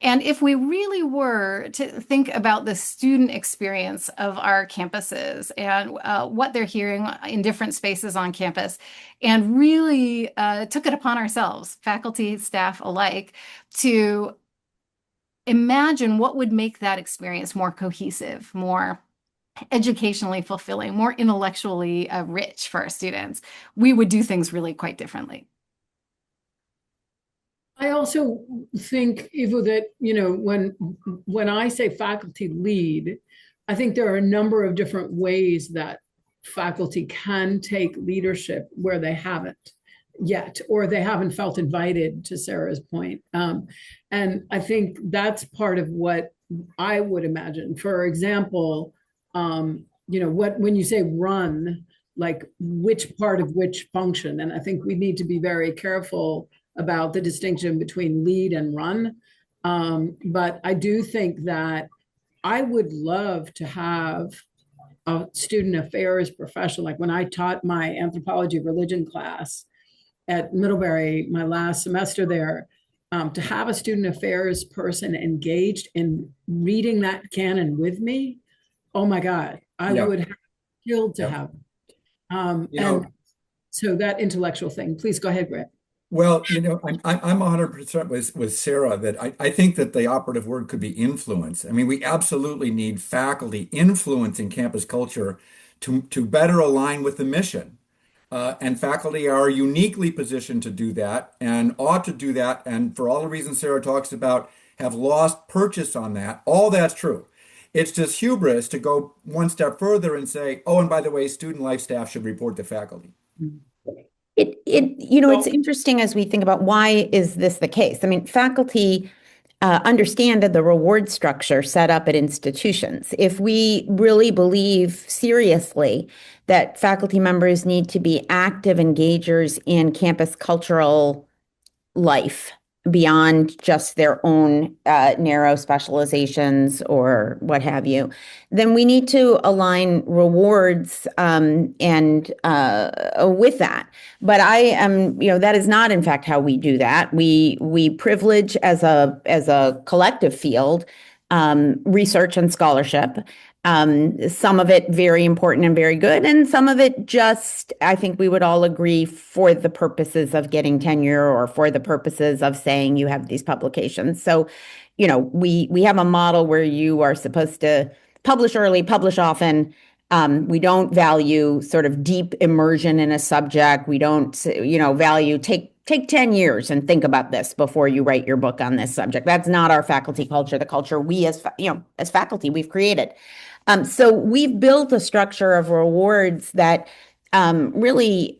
And if we really were to think about the student experience of our campuses and what they're hearing in different spaces on campus, and really took it upon ourselves, faculty, staff alike, to imagine what would make that experience more cohesive, more educationally fulfilling, more intellectually rich for our students, we would do things really quite differently. I also think, Eboo, that, when I say faculty lead, I think there are a number of different ways that faculty can take leadership where they haven't yet, or they haven't felt invited, to Sarah's point. And I think that's part of what I would imagine. For example, when you say run, like which part of which function, and I think we need to be very careful about the distinction between lead and run. But I do think that I would love to have a student affairs professional. Like when I taught my anthropology of religion class at Middlebury, my last semester there, to have a student affairs person engaged in reading that canon with me, oh my God, I would have killed to have. And so that intellectual thing, please go ahead, Greg. Well, I'm 100% with Sarah that I think that the operative word could be influence. I mean, we absolutely need faculty influencing campus culture to better align with the mission. And faculty are uniquely positioned to do that and ought to do that. And for all the reasons Sarah talks about, have lost purchase on that. All that's true. It's just hubris to go one step further and say, oh, and by the way, student life staff should report to faculty. It's interesting as we think about why is this the case? I mean, faculty understand the reward structure set up at institutions. If we really believe seriously that faculty members need to be active engagers in campus cultural life beyond just their own narrow specializations or what have you, then we need to align rewards and with that. But I am, that is not in fact how we do that. We privilege as a collective field research and scholarship. Some of it very important and very good, and some of it just, I think we would all agree, for the purposes of getting tenure or for the purposes of saying you have these publications. So, we have a model where you are supposed to publish early, publish often. We don't value sort of deep immersion in a subject. We don't, value take 10 years and think about this before you write your book on this subject. That's not our faculty culture, the culture we as faculty we've created. So we've built a structure of rewards that really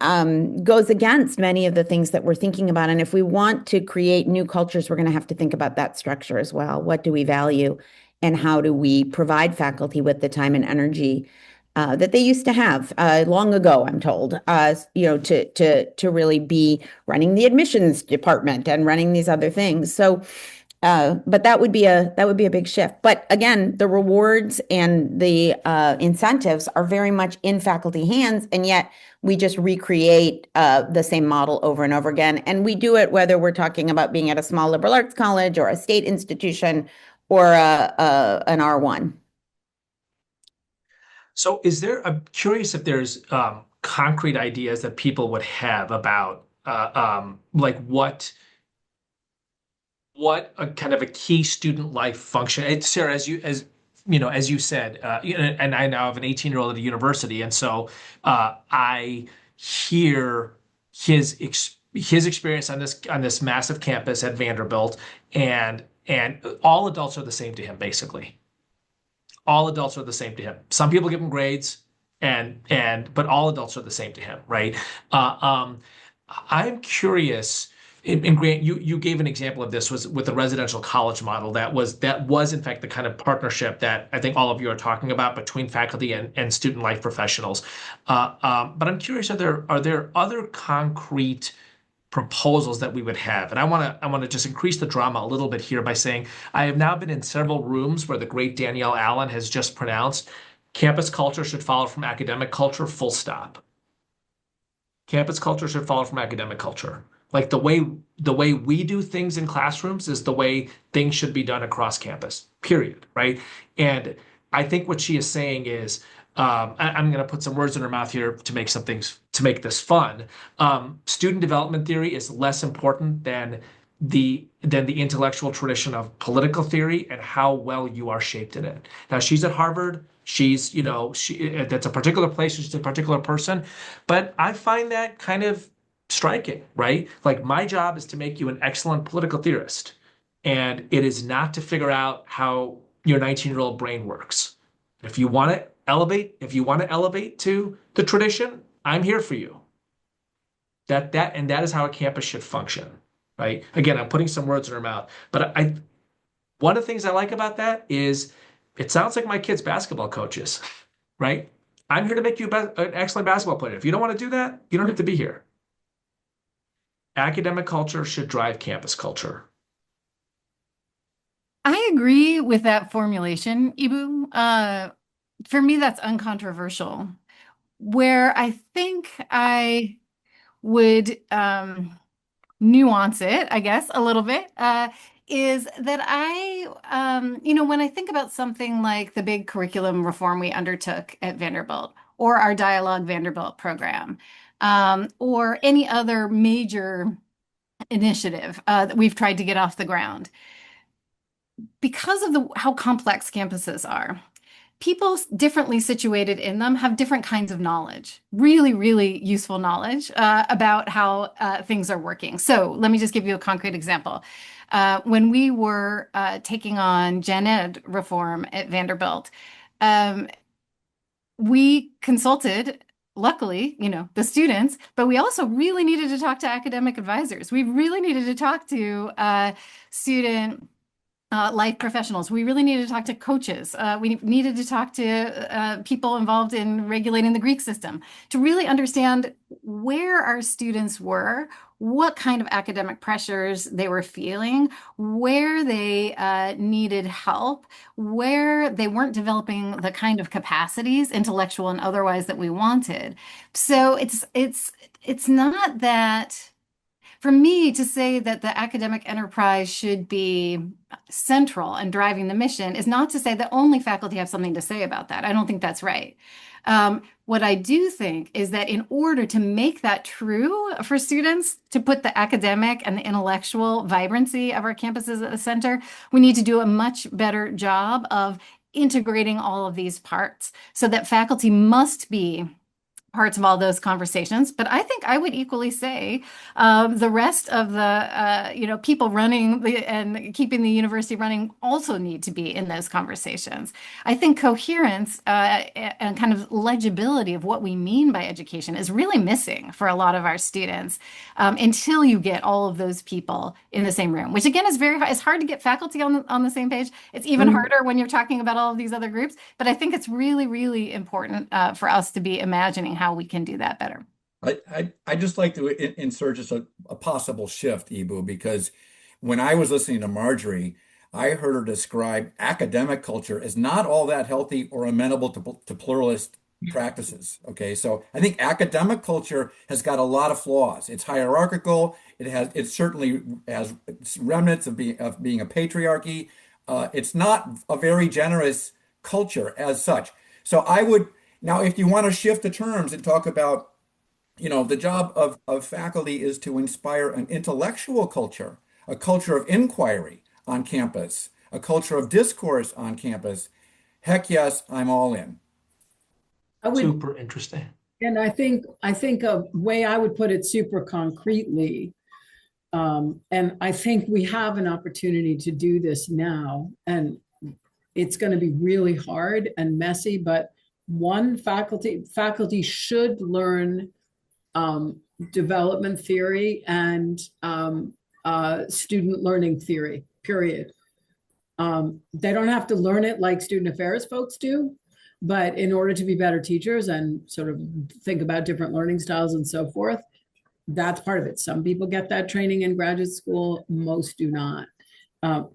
goes against many of the things that we're thinking about. And if we want to create new cultures, we're going to have to think about that structure as well. What do we value, and how do we provide faculty with the time and energy that they used to have long ago, I'm told, to really be running the admissions department and running these other things. So, but that would be a big shift. But again, the rewards and the incentives are very much in faculty hands, and yet we just recreate the same model over and over again. And we do it whether we're talking about being at a small liberal arts college or a state institution or an R1. So I'm curious if there's concrete ideas that people would have about like what a kind of a key student life function. And Sarah, as you said, and I now have an 18-year-old at a university, and so I hear his experience on this massive campus at Vanderbilt, and all adults are the same to him, basically. All adults are the same to him. Some people give him grades, but all adults are the same to him, right? Uh, um, I'm curious. And Grant, you gave an example of this was with the residential college model. That was in fact the kind of partnership that I think all of you are talking about between faculty and student life professionals. But I'm curious, are there other concrete proposals that we would have? And I want to just increase the drama a little bit here by saying I have now been in several rooms where the great Danielle Allen has just pronounced campus culture should follow from academic culture, full stop. Campus culture should follow from academic culture. Like the way we do things in classrooms is the way things should be done across campus, period, right? And I think what she is saying is, I'm going to put some words in her mouth here to make this fun. Student development theory is less important than the intellectual tradition of political theory and how well you are shaped in it. Now she's at Harvard. That's a particular place. She's a particular person, but I find that kind of striking, right? Like my job is to make you an excellent political theorist, and it is not to figure out how your 19-year-old brain works. If you want to elevate to the tradition, I'm here for you. That is how a campus should function, right? Again, I'm putting some words in her mouth, but one of the things I like about that is it sounds like my kids' basketball coaches, right? I'm here to make you an excellent basketball player. If you don't want to do that, you don't have to be here. Academic culture should drive campus culture. I agree with that formulation, Eboo. For me, that's uncontroversial. Where I think I would nuance it, I guess, a little bit, is that when I think about something like the big curriculum reform we undertook at Vanderbilt, or our Dialogue Vanderbilt program, or any other major initiative that we've tried to get off the ground, because of how complex campuses are, people differently situated in them have different kinds of knowledge, really, really useful knowledge about how things are working. So let me just give you a concrete example. When we were taking on gen ed reform at Vanderbilt, we consulted, luckily, the students, but we also really needed to talk to academic advisors. We really needed to talk to student life professionals. We really needed to talk to coaches. We needed to talk to people involved in regulating the Greek system to really understand where our students were, what kind of academic pressures they were feeling, where they needed help, where they weren't developing the kind of capacities, intellectual and otherwise, that we wanted. So it's not that. For me to say that the academic enterprise should be central and driving the mission is not to say that only faculty have something to say about that. I don't think that's right. What I do think is that in order to make that true for students, to put the academic and the intellectual vibrancy of our campuses at the center, we need to do a much better job of integrating all of these parts so that faculty must be parts of all those conversations. But I think I would equally say the rest of the people running and keeping the university running also need to be in those conversations. I think coherence and kind of legibility of what we mean by education is really missing for a lot of our students until you get all of those people in the same room, which again is it's hard to get faculty on the same page. It's even harder when you're talking about all of these other groups. But I think it's really, really important for us to be imagining how we can do that better. I just like to insert just a possible shift, Eboo, because when I was listening to Marjorie, I heard her describe academic culture as not all that healthy or amenable to pluralist practices. Okay, so I think academic culture has got a lot of flaws. It's hierarchical. It certainly has remnants of being a patriarchy. It's not a very generous culture as such. So now if you want to shift the terms and talk about, the job of faculty is to inspire an intellectual culture, a culture of inquiry on campus, a culture of discourse on campus. Heck yes, I'm all in. I would, Super interesting. and I think a way I would put it super concretely, and I think we have an opportunity to do this now, and it's going to be really hard and messy, but one, faculty should learn development theory and student learning theory, period. They don't have to learn it like student affairs folks do, but in order to be better teachers and sort of think about different learning styles and so forth, that's part of it. Some people get that training in graduate school, most do not.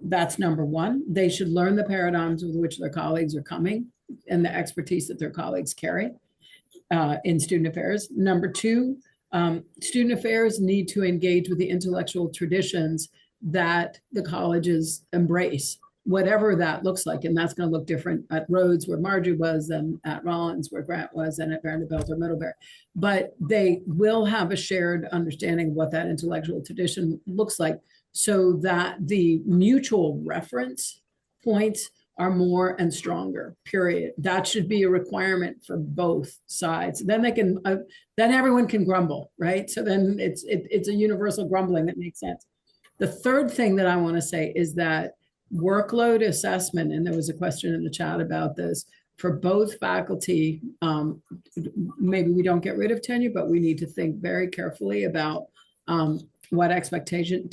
That's number one. They should learn the paradigms with which their colleagues are coming and the expertise that their colleagues carry in student affairs. Number two, student affairs need to engage with the intellectual traditions that the colleges embrace, whatever that looks like. And that's going to look different at Rhodes, where Marjorie was, and at Rollins, where Grant was, and at Vanderbilt or Middlebury. But they will have a shared understanding of what that intellectual tradition looks like, so that the mutual reference points are more and stronger, period. That should be a requirement for both sides. Then then everyone can grumble, right? So then it's a universal grumbling that makes sense. The third thing that I want to say is that workload assessment, and there was a question in the chat about this, for both faculty, maybe we don't get rid of tenure, but we need to think very carefully about what expectations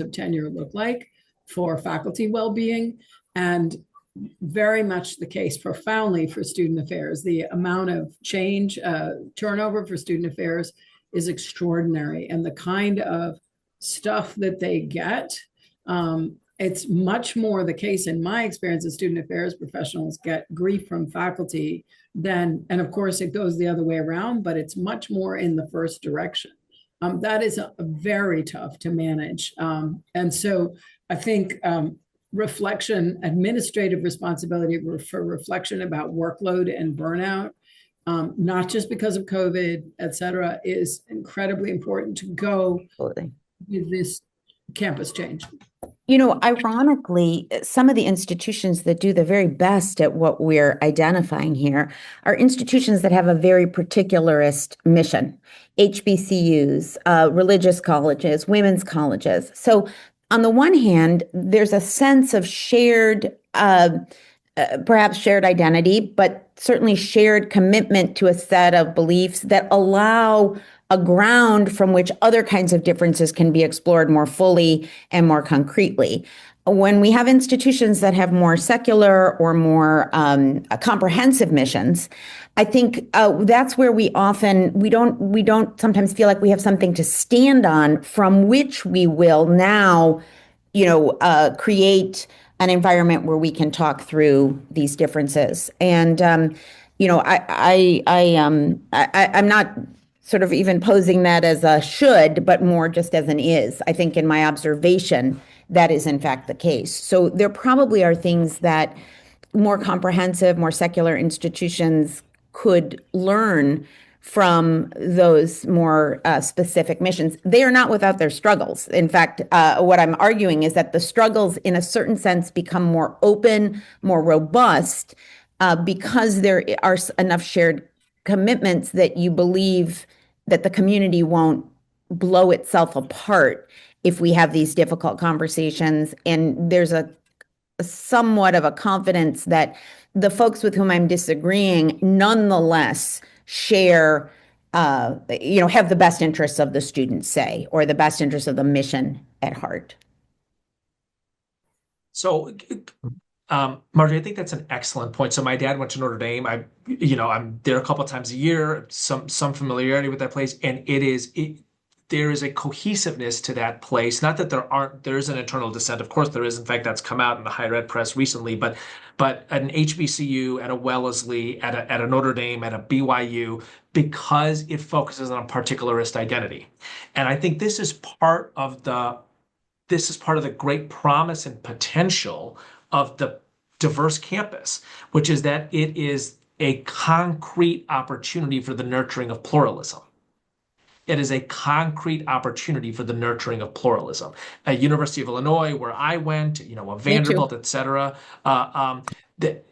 of tenure look like for faculty well-being, and very much the case profoundly for student affairs. The amount of change, turnover for student affairs is extraordinary, and the kind of stuff that they get, it's much more the case in my experience as student affairs professionals get grief from faculty than, and of course it goes the other way around, but it's much more in the first direction. That is very tough to manage. And so I think reflection, administrative responsibility for reflection about workload and burnout, not just because of COVID, et cetera, is incredibly important to go Absolutely. with this campus change. Ironically, some of the institutions that do the very best at what we're identifying here are institutions that have a very particularist mission. HBCUs, religious colleges, women's colleges. So on the one hand, there's a sense of shared, perhaps shared identity, but certainly shared commitment to a set of beliefs that allow a ground from which other kinds of differences can be explored more fully and more concretely. When we have institutions that have more secular or more comprehensive missions, I think that's where we don't sometimes feel like we have something to stand on from which we will now, create an environment where we can talk through these differences. And I'm not sort of even posing that as a should, but more just as an is. I think in my observation, that is in fact the case. So there probably are things that more comprehensive, more secular institutions could learn from those more specific missions. They are not without their struggles. In fact, what I'm arguing is that the struggles in a certain sense become more open, more robust, because there are enough shared commitments that you believe that the community won't blow itself apart if we have these difficult conversations. And there's a somewhat of a confidence that the folks with whom I'm disagreeing nonetheless share, have the best interests of the students, say, or the best interests of the mission at heart. So, Marjorie, I think that's an excellent point. So my dad went to Notre Dame. I'm there a couple of times a year, some familiarity with that place, and there is a cohesiveness to that place. Not that there is an internal dissent. Of course there is. In fact, that's come out in the higher ed press recently, but at an HBCU, at a Wellesley, at a Notre Dame, at a BYU, because it focuses on a particularist identity. And I think this is part of the this is part of the great promise and potential of the diverse campus, which is that it is a concrete opportunity for the nurturing of pluralism. It is a concrete opportunity for the nurturing of pluralism. At University of Illinois, where I went, you know, a Vanderbilt, et cetera, that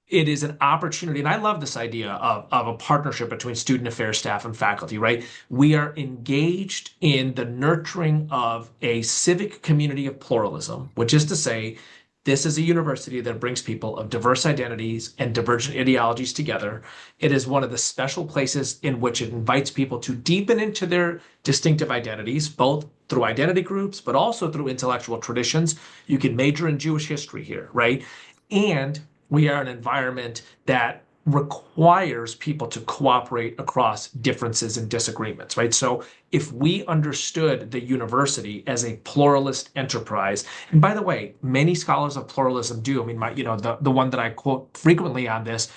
it is an opportunity. And I love this idea of a partnership between student affairs staff and faculty, right? We are engaged in the nurturing of a civic community of pluralism, which is to say, this is a university that brings people of diverse identities and divergent ideologies together. It is one of the special places in which it invites people to deepen into their distinctive identities, both through identity groups, but also through intellectual traditions. You can major in Jewish history here, right? And we are an environment that requires people to cooperate across differences and disagreements, right? So if we understood the university as a pluralist enterprise, and by the way, many scholars of pluralism do. I mean, the one that I quote frequently on this,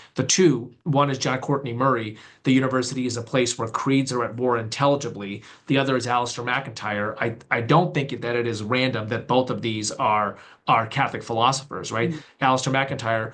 one is John Courtney Murray. The university is a place where creeds are at war intelligibly. The other is Alistair McIntyre. I don't think that it is random that both of these are Catholic philosophers, right? Alistair McIntyre,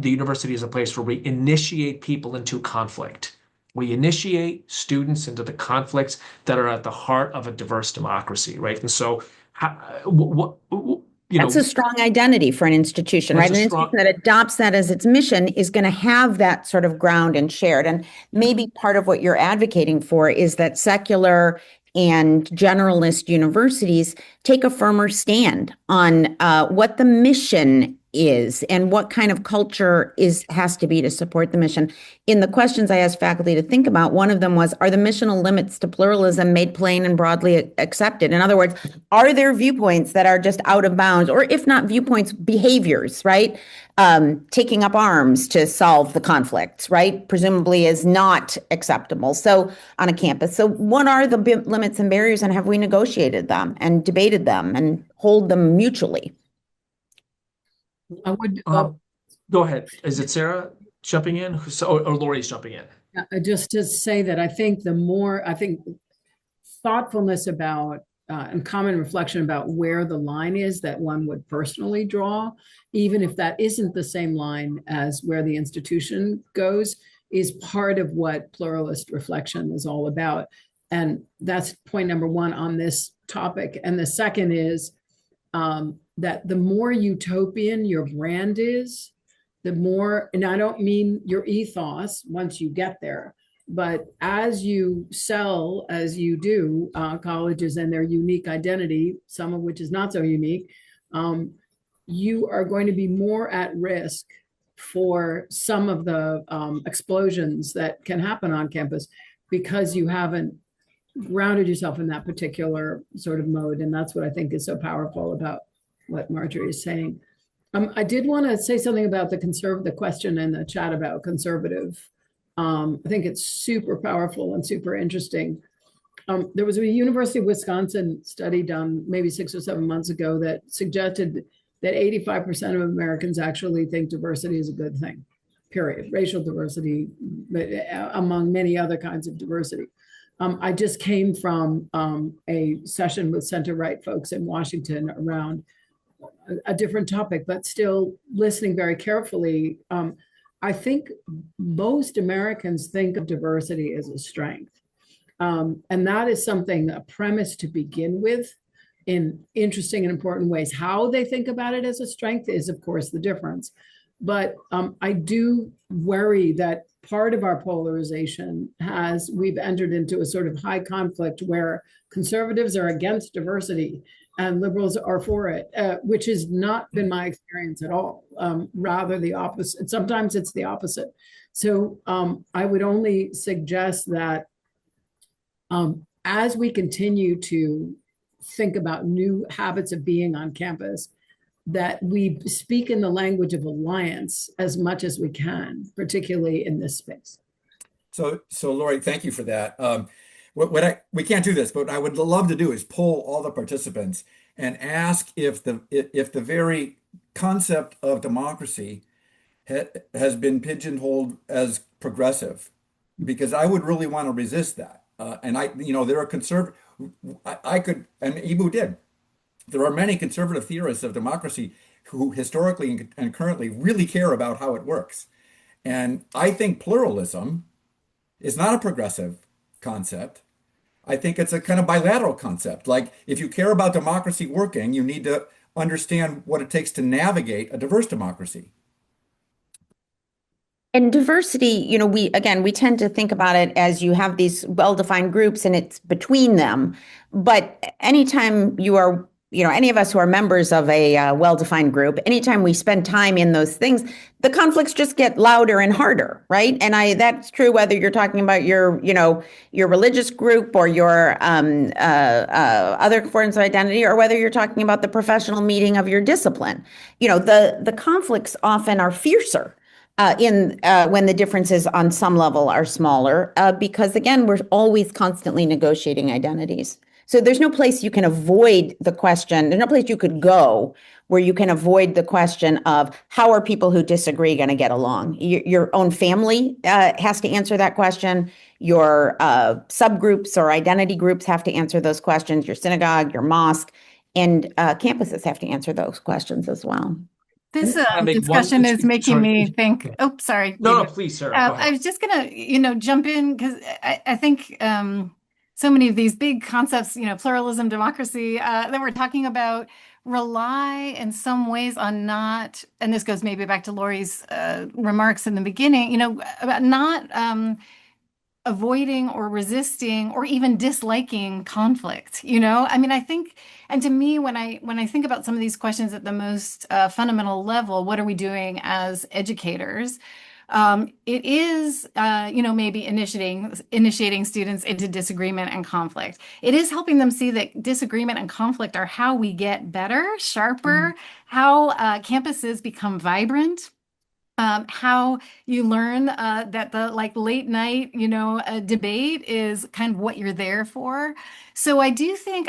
the university is a place where we initiate people into conflict. We initiate students into the conflicts that are at the heart of a diverse democracy, right? And so, that's a strong identity for an institution, right? An institution that adopts that as its mission is going to have that sort of ground and shared. And maybe part of what you're advocating for is that secular and generalist universities take a firmer stand on what the mission is and what kind of culture has to be to support the mission. In the questions I asked faculty to think about, one of them was, are the missional limits to pluralism made plain and broadly accepted? In other words, are there viewpoints that are just out of bounds, or if not viewpoints, behaviors, right? Taking up arms to solve the conflicts, right? Presumably is not acceptable. So on a campus. So what are the limits and barriers, and have we negotiated them and debated them and hold them mutually? I would go ahead. Is it Sarah jumping in, or Laurie's jumping in? Just to say that I think thoughtfulness about and common reflection about where the line is that one would personally draw, even if that isn't the same line as where the institution goes, is part of what pluralist reflection is all about. And that's point number one on this topic. And the second is that the more utopian your brand is, the more, and I don't mean your ethos once you get there, but as you sell, as you do, colleges and their unique identity, some of which is not so unique, you are going to be more at risk for some of the explosions that can happen on campus because you haven't grounded yourself in that particular sort of mode. And that's what I think is so powerful about what Marjorie is saying. I did want to say something about the question in the chat about conservative. I think it's super powerful and super interesting. There was a University of Wisconsin study done maybe 6 or 7 months ago that suggested that 85% of Americans actually think diversity is a good thing, period. Racial diversity, among many other kinds of diversity. I just came from a session with center-right folks in Washington around a different topic, but still listening very carefully. I think most Americans think of diversity as a strength. And that is something, a premise to begin with in interesting and important ways. How they think about it as a strength is, of course, the difference. But I do worry that part of our polarization we've entered into a sort of high conflict where conservatives are against diversity and liberals are for it, which has not been my experience at all. Rather the opposite. Sometimes it's the opposite. So I would only suggest that as we continue to think about new habits of being on campus, that we speak in the language of alliance as much as we can, particularly in this space. So Laurie, thank you for that. We can't do this, but what I would love to do is poll all the participants and ask if the very concept of democracy has been pigeonholed as progressive, because I would really want to resist that. there are I could, and Eboo did. There are many conservative theorists of democracy who historically and currently really care about how it works. And I think pluralism is not a progressive concept. I think it's a kind of bilateral concept. Like, if you care about democracy working, you need to understand what it takes to navigate a diverse democracy. And diversity, we tend to think about it as you have these well-defined groups and it's between them. But anytime you are, any of us who are members of a well-defined group, anytime we spend time in those things, the conflicts just get louder and harder, right? And that's true whether you're talking about your religious group or your other forms of identity, or whether you're talking about the professional meeting of your discipline. The conflicts often are fiercer when the differences on some level are smaller, because again, we're always constantly negotiating identities. So there's no place you can avoid the question. There's no place you could go where you can avoid the question of how are people who disagree going to get along? Your own family has to answer that question. Your subgroups or identity groups have to answer those questions. Your synagogue, your mosque, and campuses have to answer those questions as well. This discussion is making me think. Oh, sorry. No, please, Sarah. Go ahead. I was just gonna, jump in because I think so many of these big concepts, pluralism, democracy, that we're talking about rely in some ways on not, and this goes maybe back to Laurie's remarks in the beginning, about not avoiding or resisting or even disliking conflict. I think, and to me, when I think about some of these questions at the most fundamental level, what are we doing as educators? It is, maybe initiating students into disagreement and conflict. It is helping them see that disagreement and conflict are how we get better, sharper, how campuses become vibrant. How you learn that the late night, debate is kind of what you're there for. So I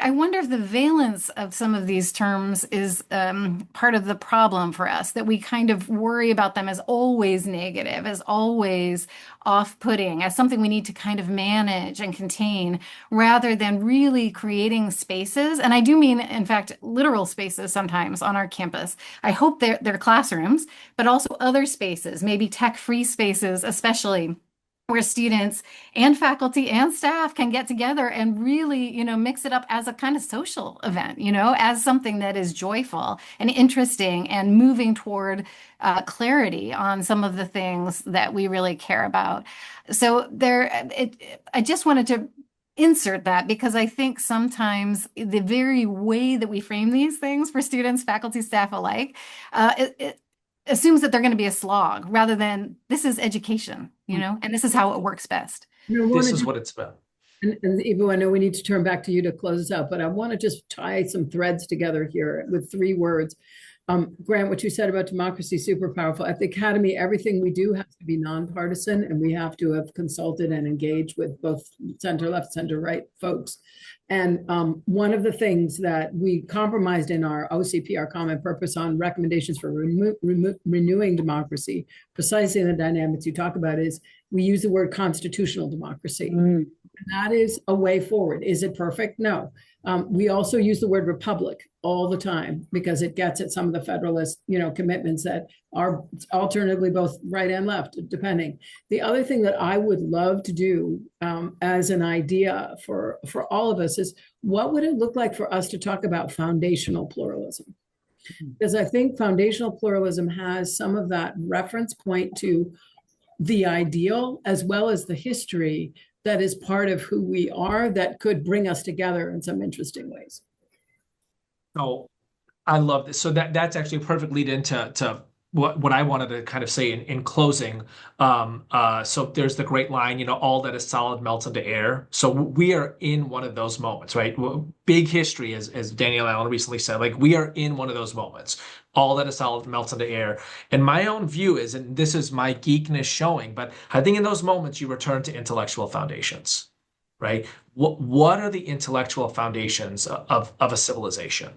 wonder if the valence of some of these terms is part of the problem for us, that we kind of worry about them as always negative, as always off-putting, as something we need to kind of manage and contain, rather than really creating spaces. And I do mean, in fact, literal spaces sometimes on our campus. I hope they're classrooms, but also other spaces, maybe tech-free spaces, especially, where students and faculty and staff can get together and really, mix it up as a kind of social event, as something that is joyful and interesting and moving toward clarity on some of the things that we really care about. So I just wanted to insert that because I think sometimes the very way that we frame these things for students, faculty, staff alike, it assumes that they're going to be a slog rather than this is education, and this is how it works best. This is what it's about. And Eboo, I know we need to turn back to you to close us out, but I want to just tie some threads together here with 3 words. Grant, what you said about democracy, super powerful. At the Academy, everything we do has to be nonpartisan, and we have to have consulted and engaged with both center left, center right folks. And one of the things that we compromised in our OCP, our common purpose on recommendations for renewing democracy, precisely in the dynamics you talk about, is we use the word constitutional democracy. And that is a way forward. Is it perfect? No. We also use the word republic all the time because it gets at some of the Federalist, commitments that are alternatively both right and left, depending. The other thing that I would love to do as an idea for all of us is, what would it look like for us to talk about foundational pluralism? Because I think foundational pluralism has some of that reference point to the ideal as well as the history that is part of who we are that could bring us together in some interesting ways. Oh, I love this. So that's actually a perfect lead into what I wanted to kind of say in closing. So there's the great line, all that is solid melts into air. So we are in one of those moments, right? Big history, as Danielle Allen recently said, we are in one of those moments. All that is solid melts into air. And my own view is, and this is my geekness showing, but I think in those moments you return to intellectual foundations, right? What are the intellectual foundations of a civilization?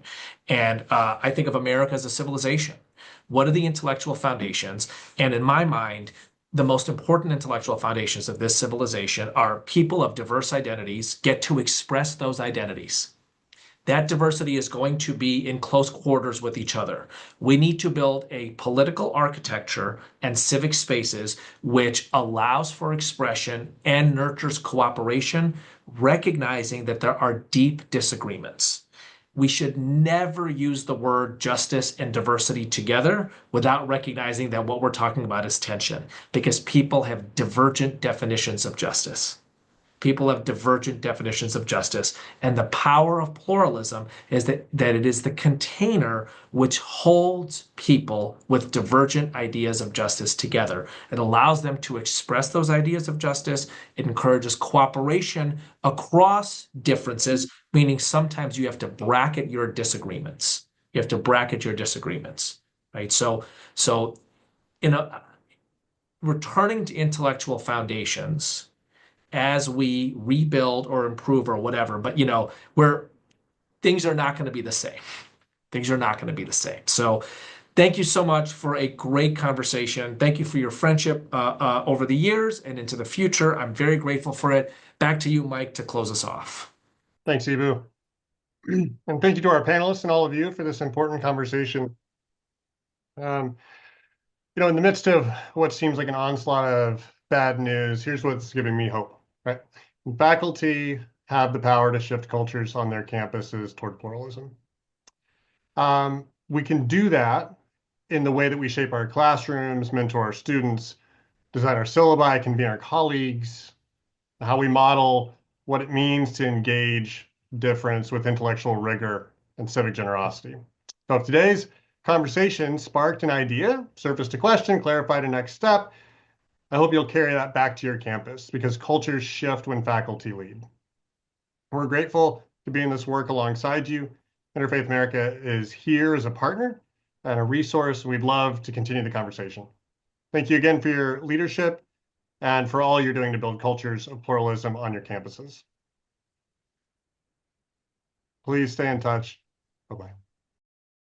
And I think of America as a civilization. What are the intellectual foundations? And in my mind, the most important intellectual foundations of this civilization are people of diverse identities get to express those identities. That diversity is going to be in close quarters with each other. We need to build a political architecture and civic spaces which allows for expression and nurtures cooperation, recognizing that there are deep disagreements. We should never use the word justice and diversity together without recognizing that what we're talking about is tension, because people have divergent definitions of justice. People have divergent definitions of justice. And the power of pluralism is that it is the container which holds people with divergent ideas of justice together. It allows them to express those ideas of justice. It encourages cooperation across differences, meaning sometimes you have to bracket your disagreements. You have to bracket your disagreements, right? So in a, returning to intellectual foundations, as we rebuild or improve or whatever, but where things are not going to be the same. Things are not going to be the same. So thank you so much for a great conversation. Thank you for your friendship over the years and into the future. I'm very grateful for it. Back to you, Mike, to close us off. Thanks, Eboo. And thank you to our panelists and all of you for this important conversation. In the midst of what seems like an onslaught of bad news, here's what's giving me hope. Right? Faculty have the power to shift cultures on their campuses toward pluralism. We can do that in the way that we shape our classrooms, mentor our students, design our syllabi, convene our colleagues, how we model what it means to engage difference with intellectual rigor and civic generosity. So if today's conversation sparked an idea, surfaced a question, clarified a next step, I hope you'll carry that back to your campus, because cultures shift when faculty lead. We're grateful to be in this work alongside you. Interfaith America is here as a partner and a resource. We'd love to continue the conversation. Thank you again for your leadership and for all you're doing to build cultures of pluralism on your campuses. Please stay in touch. Bye-bye.